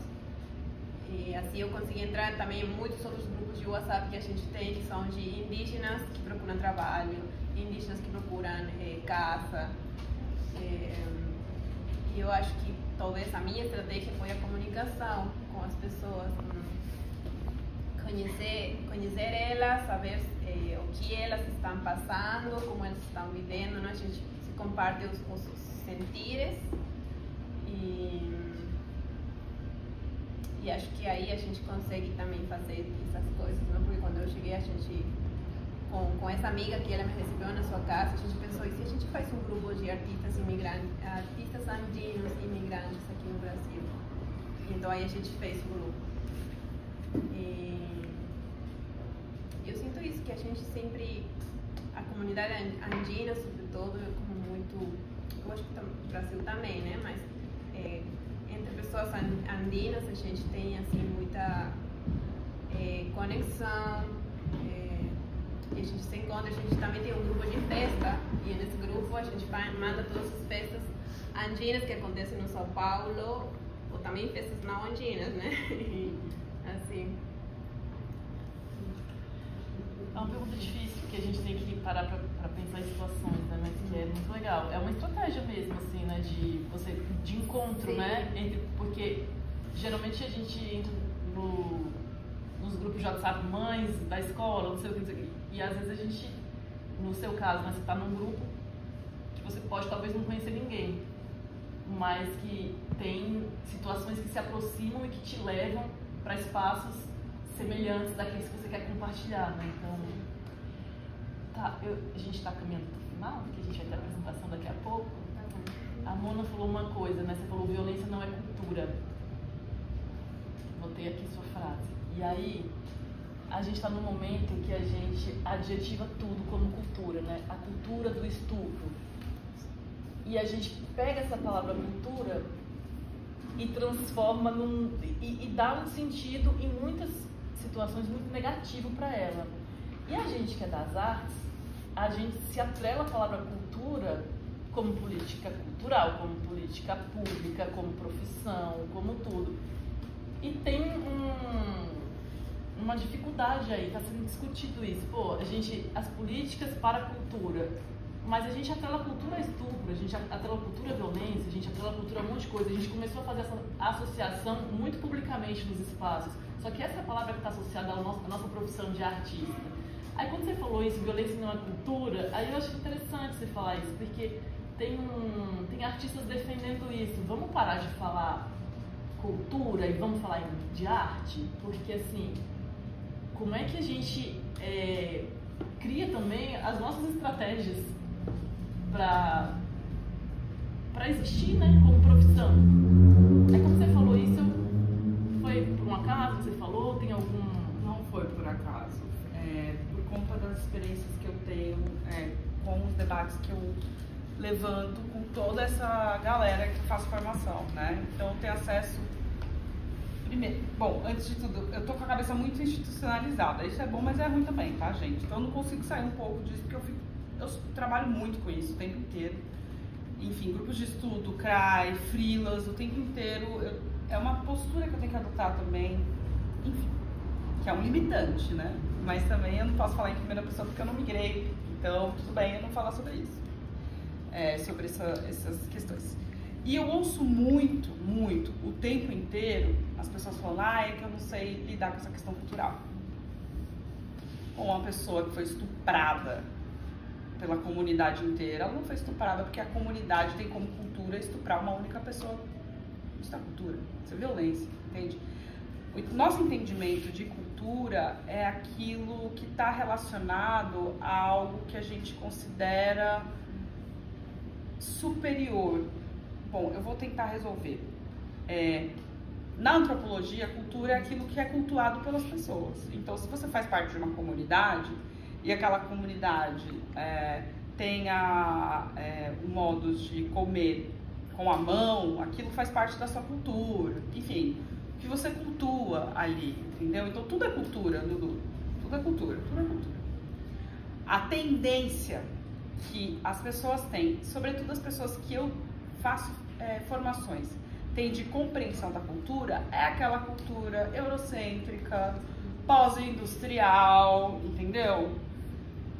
C: E assim eu consegui entrar também em muitos outros grupos de WhatsApp que a gente tem, que são de indígenas que procuram trabalho, indígenas que procuram casa. E eu acho que talvez a minha estratégia foi a comunicação com as pessoas, conhecer elas, saber o que elas estão passando, como elas estão vivendo, né? A gente se comparte os sentires e acho que aí a gente consegue também fazer essas coisas, né? Porque quando eu cheguei, a gente, com essa amiga que ela me recebeu na sua casa, a gente pensou, e se a gente faz um grupo de artistas imigrantes, artistas andinos imigrantes aqui no Brasil? E então aí a gente fez o grupo. E eu sinto isso, que a gente sempre, a comunidade andina, sobretudo, é como muito, eu acho que no Brasil também, né? Mas entre pessoas andinas a gente tem assim muita conexão, e a gente se encontra. A gente também tem um grupo de festa, e nesse grupo a gente manda todas as festas andinas que acontecem no São Paulo, ou também festas não andinas, né? Assim.
A: É uma pergunta difícil, porque a gente tem que parar para pensar em situações, né? Mas que é muito legal. É uma estratégia mesmo, assim, né? De encontro, sim, né? Porque geralmente a gente entra nos grupos de WhatsApp, mães da escola, não sei o que, e às vezes a gente, no seu caso, né? Você está num grupo que você pode talvez não conhecer ninguém, mas que tem situações que se aproximam e que te levam para espaços semelhantes daqueles que você quer compartilhar, né? Então, a gente está caminhando para o final, porque a gente vai ter a apresentação daqui a pouco. A Mona falou uma coisa, né? Você falou, violência não é cultura. Botei aqui sua frase. E aí, a gente está num momento que a gente adjetiva tudo como cultura, né? A cultura do estupro. E a gente pega essa palavra cultura e transforma e dá um sentido em muitas situações muito negativo para ela. E a gente que é das artes, a gente se atrela a palavra cultura como política cultural, como política pública, como profissão, como tudo. E tem uma dificuldade aí, está sendo discutido isso. Pô, as políticas para a cultura, mas a gente atrela a cultura a estupro, a gente atrela a cultura a violência, a gente atrela a cultura a um monte de coisa. A gente começou a fazer essa associação muito publicamente nos espaços. Só que essa é a palavra que está associada à nossa profissão de artista. Aí quando você falou isso, violência não é cultura, aí eu acho interessante você falar isso, porque tem artistas defendendo isso. Vamos parar de falar cultura e vamos falar de arte? Porque assim, como é que a gente cria também as nossas estratégias para existir, né, como profissão? Aí quando você falou isso, foi por um acaso que você falou? Tem algum...
B: Não foi por acaso. Por conta das experiências que eu tenho com os debates que eu levanto com toda essa galera que faz formação, né? Então eu tenho acesso... Primeiro, bom, antes de tudo, eu tô com a cabeça muito institucionalizada. Isso é bom, mas é ruim também, tá, gente? Então eu não consigo sair um pouco disso, porque eu trabalho muito com isso o tempo inteiro. Enfim, grupos de estudo, CRAI, freelas, o tempo inteiro. É uma postura que eu tenho que adotar também, enfim, que é um limitante, né? Mas também eu não posso falar em primeira pessoa porque eu não migrei, então tudo bem eu não falar sobre isso, sobre essas questões. E eu ouço muito, muito, o tempo inteiro, as pessoas falando, é que eu não sei lidar com essa questão cultural. Ou uma pessoa que foi estuprada pela comunidade inteira, ela não foi estuprada porque a comunidade tem como cultura estuprar uma única pessoa. Isso é cultura, isso é violência, entende? O nosso entendimento de cultura é aquilo que está relacionado a algo que a gente considera superior. Bom, eu vou tentar resolver. Na antropologia, cultura é aquilo que é cultuado pelas pessoas. Então, se você faz parte de uma comunidade e aquela comunidade tem modos de comer com a mão, aquilo faz parte da sua cultura. Enfim, o que você cultua ali, entendeu? Então, tudo é cultura, Dudu. Tudo é cultura, tudo é cultura. A tendência que as pessoas têm, sobretudo as pessoas que eu faço formações, tem de compreensão da cultura, é aquela cultura eurocêntrica, pós-industrial, entendeu?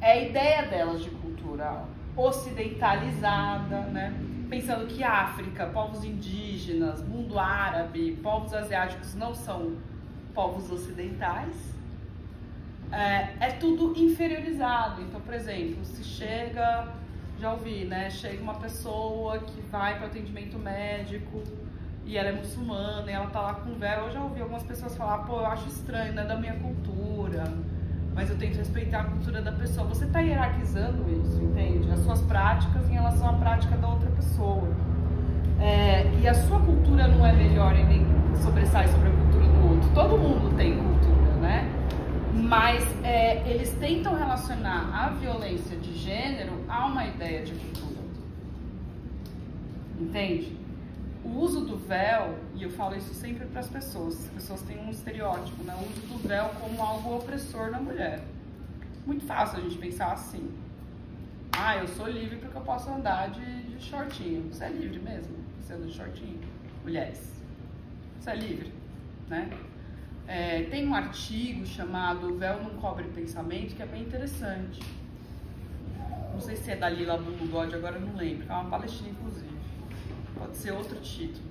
B: É a ideia delas de cultura ocidentalizada, né? Pensando que África, povos indígenas, mundo árabe, povos asiáticos não são povos ocidentais. É tudo inferiorizado. Então, por exemplo, se chega, já ouvi, né? Chega uma pessoa que vai para atendimento médico e ela é muçulmana e ela tá lá com véu. Eu já ouvi algumas pessoas falar, pô, eu acho estranho, não é da minha cultura, mas eu tento respeitar a cultura da pessoa. Você tá hierarquizando isso, entende? As suas práticas em relação à prática da outra pessoa. E a sua cultura não é melhor e nem sobressai sobre a cultura do outro. Todo mundo tem cultura, né? Mas eles tentam relacionar a violência de gênero a uma ideia de cultura. Entende? O uso do véu, e eu falo isso sempre para as pessoas têm um estereótipo, né? O uso do véu como algo opressor na mulher. Muito fácil a gente pensar assim. Eu sou livre porque eu posso andar de shortinho. Você é livre mesmo? Você anda de shortinho? Mulheres. Você é livre, né? Tem um artigo chamado O Véu Não Cobre Pensamento, que é bem interessante. Não sei se é da Lila Bulugod, agora eu não lembro. É uma palestina, inclusive. Pode ser outro título.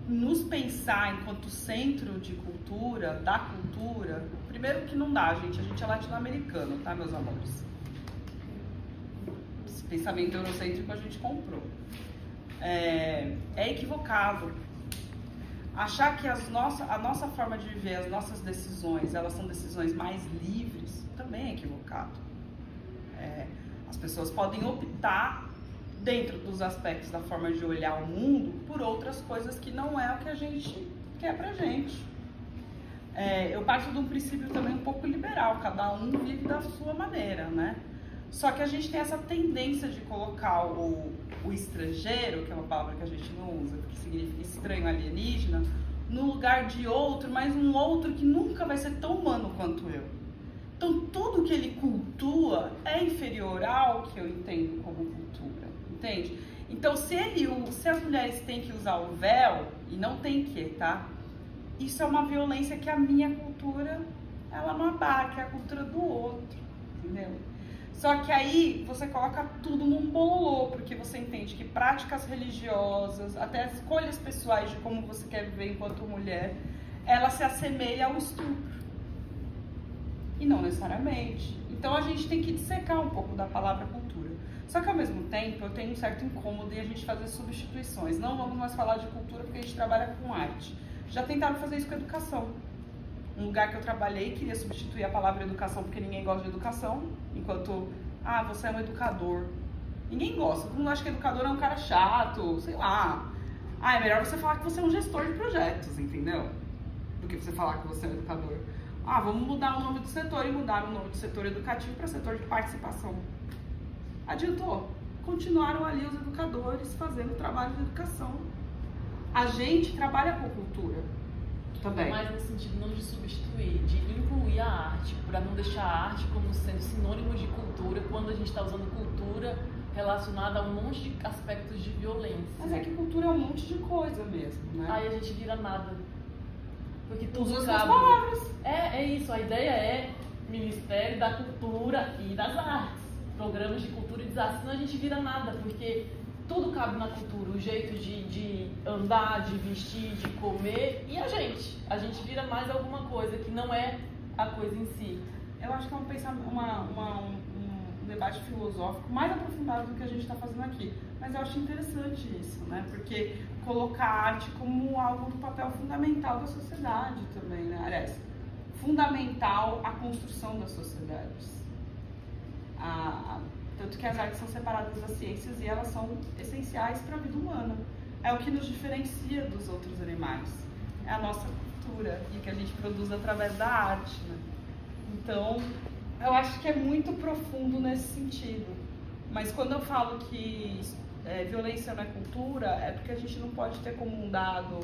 B: Nos pensar enquanto centro de cultura, da cultura, primeiro que não dá, gente. A gente é latino-americano, tá, meus amores? Esse pensamento eurocêntrico a gente comprou. É equivocado. Achar que a nossa forma de viver, as nossas decisões, elas são decisões mais livres, também é equivocado. As pessoas podem optar, dentro dos aspectos da forma de olhar o mundo, por outras coisas que não é o que a gente quer pra gente. Eu parto de um princípio também um pouco liberal, cada um vive da sua maneira, né? Só que a gente tem essa tendência de colocar o estrangeiro, que é uma palavra que a gente não usa, que significa estranho, alienígena, no lugar de outro, mas um outro que nunca vai ser tão humano quanto eu. Então, tudo que ele cultua é inferior ao que eu entendo como cultura, entende? Então, se as mulheres têm que usar o véu, e não tem que, tá? Isso é uma violência que a minha cultura, ela não abarca, é a cultura do outro, entendeu? Só que aí você coloca tudo num bololô, porque você entende que práticas religiosas, até as escolhas pessoais de como você quer viver enquanto mulher, ela se assemelha ao estupro. E não necessariamente. Então a gente tem que dissecar um pouco da palavra cultura. Só que ao mesmo tempo eu tenho um certo incômodo em a gente fazer substituições. Não vamos mais falar de cultura porque a gente trabalha com arte. Já tentaram fazer isso com educação. Um lugar que eu trabalhei queria substituir a palavra educação porque ninguém gosta de educação, enquanto, você é um educador. Ninguém gosta, todo mundo acha que educador é um cara chato, sei lá. É melhor você falar que você é um gestor de projetos, entendeu? Do que você falar que você é um educador. Vamos mudar o nome do setor e mudar o nome do setor educativo para setor de participação. Adiantou. Continuaram ali os educadores fazendo trabalho de educação. A gente trabalha com cultura também.
A: Mas no sentido não de substituir, de incluir a arte, para não deixar a arte como sendo sinônimo de cultura, quando a gente está usando cultura relacionada a um monte de aspectos de violência.
B: Mas é que cultura é um monte de coisa mesmo, né?
A: Aí a gente vira nada. Porque tudo
B: usa as
A: cabe.
B: palavras.
A: É isso, a ideia é Ministério da Cultura e das Artes. Programas de cultura e das artes, senão a gente vira nada, porque tudo cabe na cultura, o jeito de andar, de vestir, de comer, e a gente vira mais alguma coisa que não é a coisa em si.
B: eu acho que é um debate filosófico mais aprofundado do que a gente está fazendo aqui. Mas eu acho interessante isso, né? Porque colocar a arte como algo do papel fundamental da sociedade também, né? Aliás, fundamental à construção das sociedades. Tanto que as artes são separadas das ciências e elas são essenciais para a vida humana. É o que nos diferencia dos outros animais. É a nossa cultura e que a gente produz através da arte, né? Então, eu acho que é muito profundo nesse sentido. Mas quando eu falo que violência não é cultura, é porque a gente não pode ter como um dado,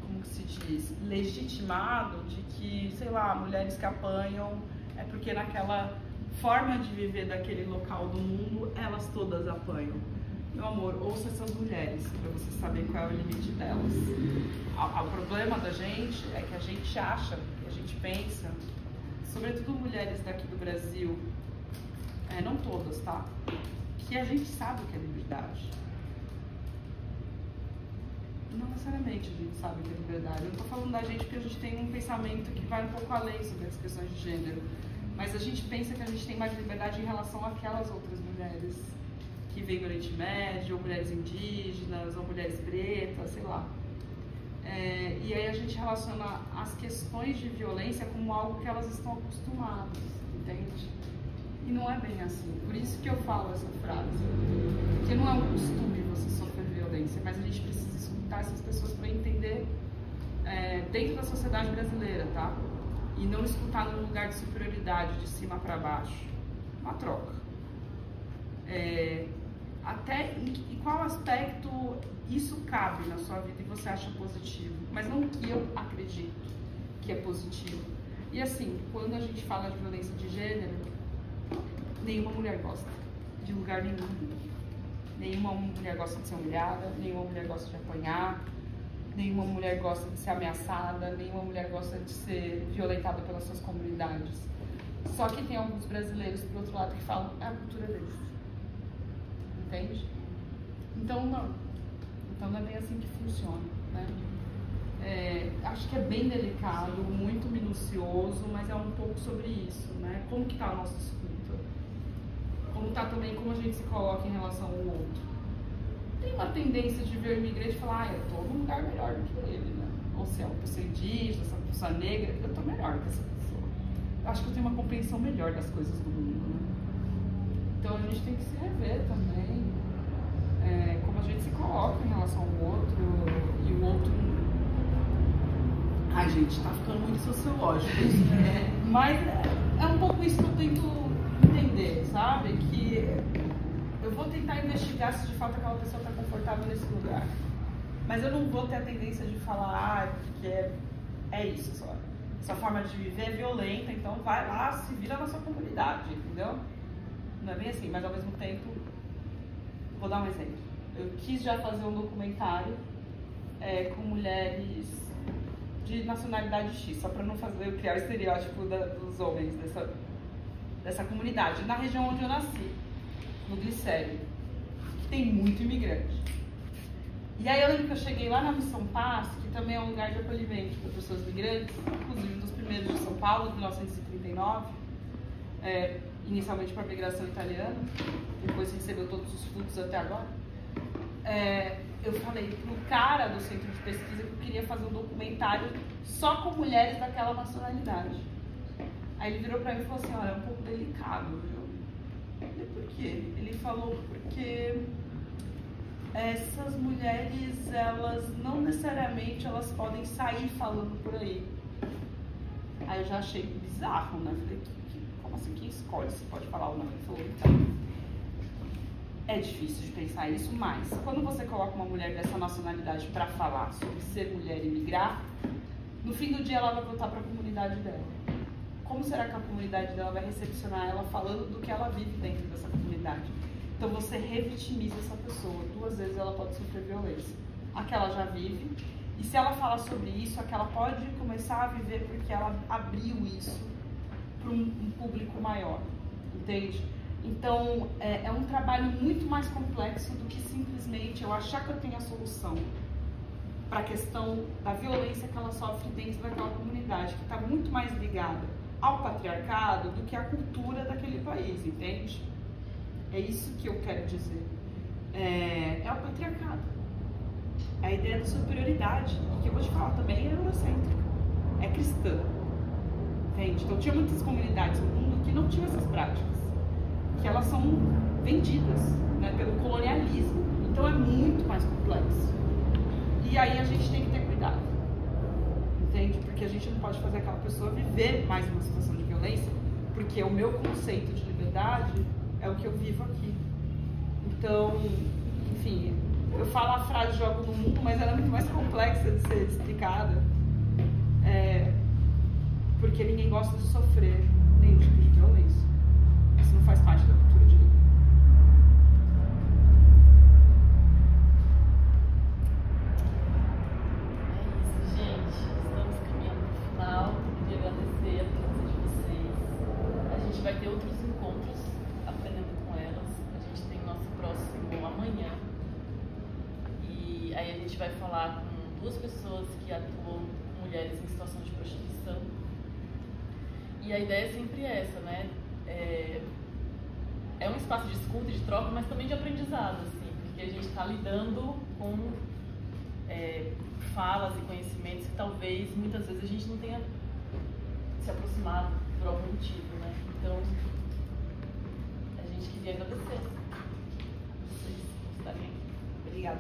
B: como que se diz, legitimado de que, sei lá, mulheres que apanham é porque naquela forma de viver daquele local do mundo, elas todas apanham. Meu amor, ouça essas mulheres para você saber qual é o limite delas. O problema da gente é que a gente acha, que a gente pensa, sobretudo mulheres daqui do Brasil, não todas, tá? Que a gente sabe o que é liberdade. Não necessariamente a gente sabe o que é liberdade. Eu não tô falando da gente porque a gente tem um pensamento que vai um pouco além sobre as questões de gênero. Mas a gente pensa que a gente tem mais liberdade em relação àquelas outras mulheres que vêm do Oriente Médio, ou mulheres indígenas, ou mulheres pretas, sei lá. E aí a gente relaciona as questões de violência como algo que elas estão acostumadas, entende? E não é bem assim. Por isso que eu falo essa frase. Porque não é um costume você sofrer violência, mas a gente precisa escutar essas pessoas para entender dentro da sociedade brasileira, tá? E não escutar num lugar de superioridade, de cima para baixo. Uma troca. Em qual aspecto isso cabe na sua vida e você acha positivo, mas não que eu acredito que é positivo. E assim, quando a gente fala de violência de gênero, nenhuma mulher gosta de lugar nenhum. Nenhuma mulher gosta de ser humilhada, nenhuma mulher gosta de apanhar, nenhuma mulher gosta de ser ameaçada, nenhuma mulher gosta de ser violentada pelas suas comunidades. Só que tem alguns brasileiros, por outro lado, que falam, é a cultura deles. Entende? Então não é bem assim que funciona, né? Acho que é bem delicado, muito minucioso, mas é um pouco sobre isso, né? Como que tá a nossa escuta? Como tá também como a gente se coloca em relação ao outro? Tem uma tendência de ver o imigrante e falar, eu tô num lugar melhor do que ele, né? Ou se é uma pessoa indígena, se é uma pessoa negra, eu tô melhor que essa pessoa. Eu acho que eu tenho uma compreensão melhor das coisas do mundo, né? Então a gente tem que se rever também, como a gente se coloca em relação ao outro, e o outro... Ai, gente, tá ficando muito sociológico isso, né? Mas é um pouco isso que eu tento entender, sabe? Que eu vou tentar investigar se de fato aquela pessoa está confortável nesse lugar. Mas eu não vou ter a tendência de falar, porque é isso só. Essa forma de viver é violenta, então vai lá, se vira na sua comunidade, entendeu? Não é bem assim, mas ao mesmo tempo, vou dar um exemplo. Eu quis já fazer um documentário com mulheres de nacionalidade X, só para não criar o estereótipo dos homens dessa comunidade, na região onde eu nasci, no Glicério, que tem muito imigrante. E aí eu lembro que eu cheguei lá na Missão Paz, que também é um lugar de acolhimento para pessoas migrantes, inclusive um dos primeiros de São Paulo, de 1939, inicialmente para a migração italiana, depois recebeu todos os frutos até agora. Eu falei pro cara do centro de pesquisa que eu queria fazer um documentário só com mulheres daquela nacionalidade. Aí ele virou pra mim e falou assim, olha, é um pouco delicado, viu? Eu falei, por quê? Ele falou, porque essas mulheres, elas não necessariamente elas podem sair falando por aí. Aí eu já achei bizarro, né? Falei, como assim, quem escolhe se pode falar ou não? Ele falou, então... É difícil de pensar isso, mas quando você coloca uma mulher dessa nacionalidade para falar sobre ser mulher e migrar, no fim do dia ela vai voltar para a comunidade dela. Como será que a comunidade dela vai recepcionar ela falando do que ela vive dentro dessa comunidade? Então você revitimiza essa pessoa. 2 vezes ela pode sofrer violência. A que ela já vive, e se ela falar sobre isso, a que ela pode começar a viver porque ela abriu isso para um público maior, entende? Então, é um trabalho muito mais complexo do que simplesmente eu achar que eu tenho a solução. para a questão da violência que ela sofre dentro daquela comunidade, que está muito mais ligada ao patriarcado do que à cultura daquele país, entende? É isso que eu quero dizer. É o patriarcado. É a ideia da superioridade, e que eu vou te falar também é eurocêntrica, é cristã, entende? Então tinha muitas comunidades no mundo que não tinham essas práticas, que elas são vendidas, né, pelo colonialismo, então é muito mais complexo. E aí a gente tem que ter cuidado, entende? Porque a gente não pode fazer aquela pessoa viver mais uma situação de violência, porque o meu conceito de liberdade é o que eu vivo aqui. Então, enfim, eu falo a frase jogo no mundo, mas ela é muito mais complexa de ser explicada, porque ninguém gosta de sofrer nenhum tipo de violência. Isso não faz parte da cultura de ninguém.
A: Vai ter outros encontros aprendendo com elas. A gente tem nosso próximo amanhã. E aí a gente vai falar com 2 pessoas que atuam com mulheres em situação de prostituição. E a ideia é sempre essa, né? É um espaço de escuta, de troca, mas também de aprendizado, assim, porque a gente está lidando com falas e conhecimentos que talvez muitas vezes a gente não tenha se aproximado por algum motivo, né? Então, a gente queria agradecer vocês estarem aqui.
B: Obrigada.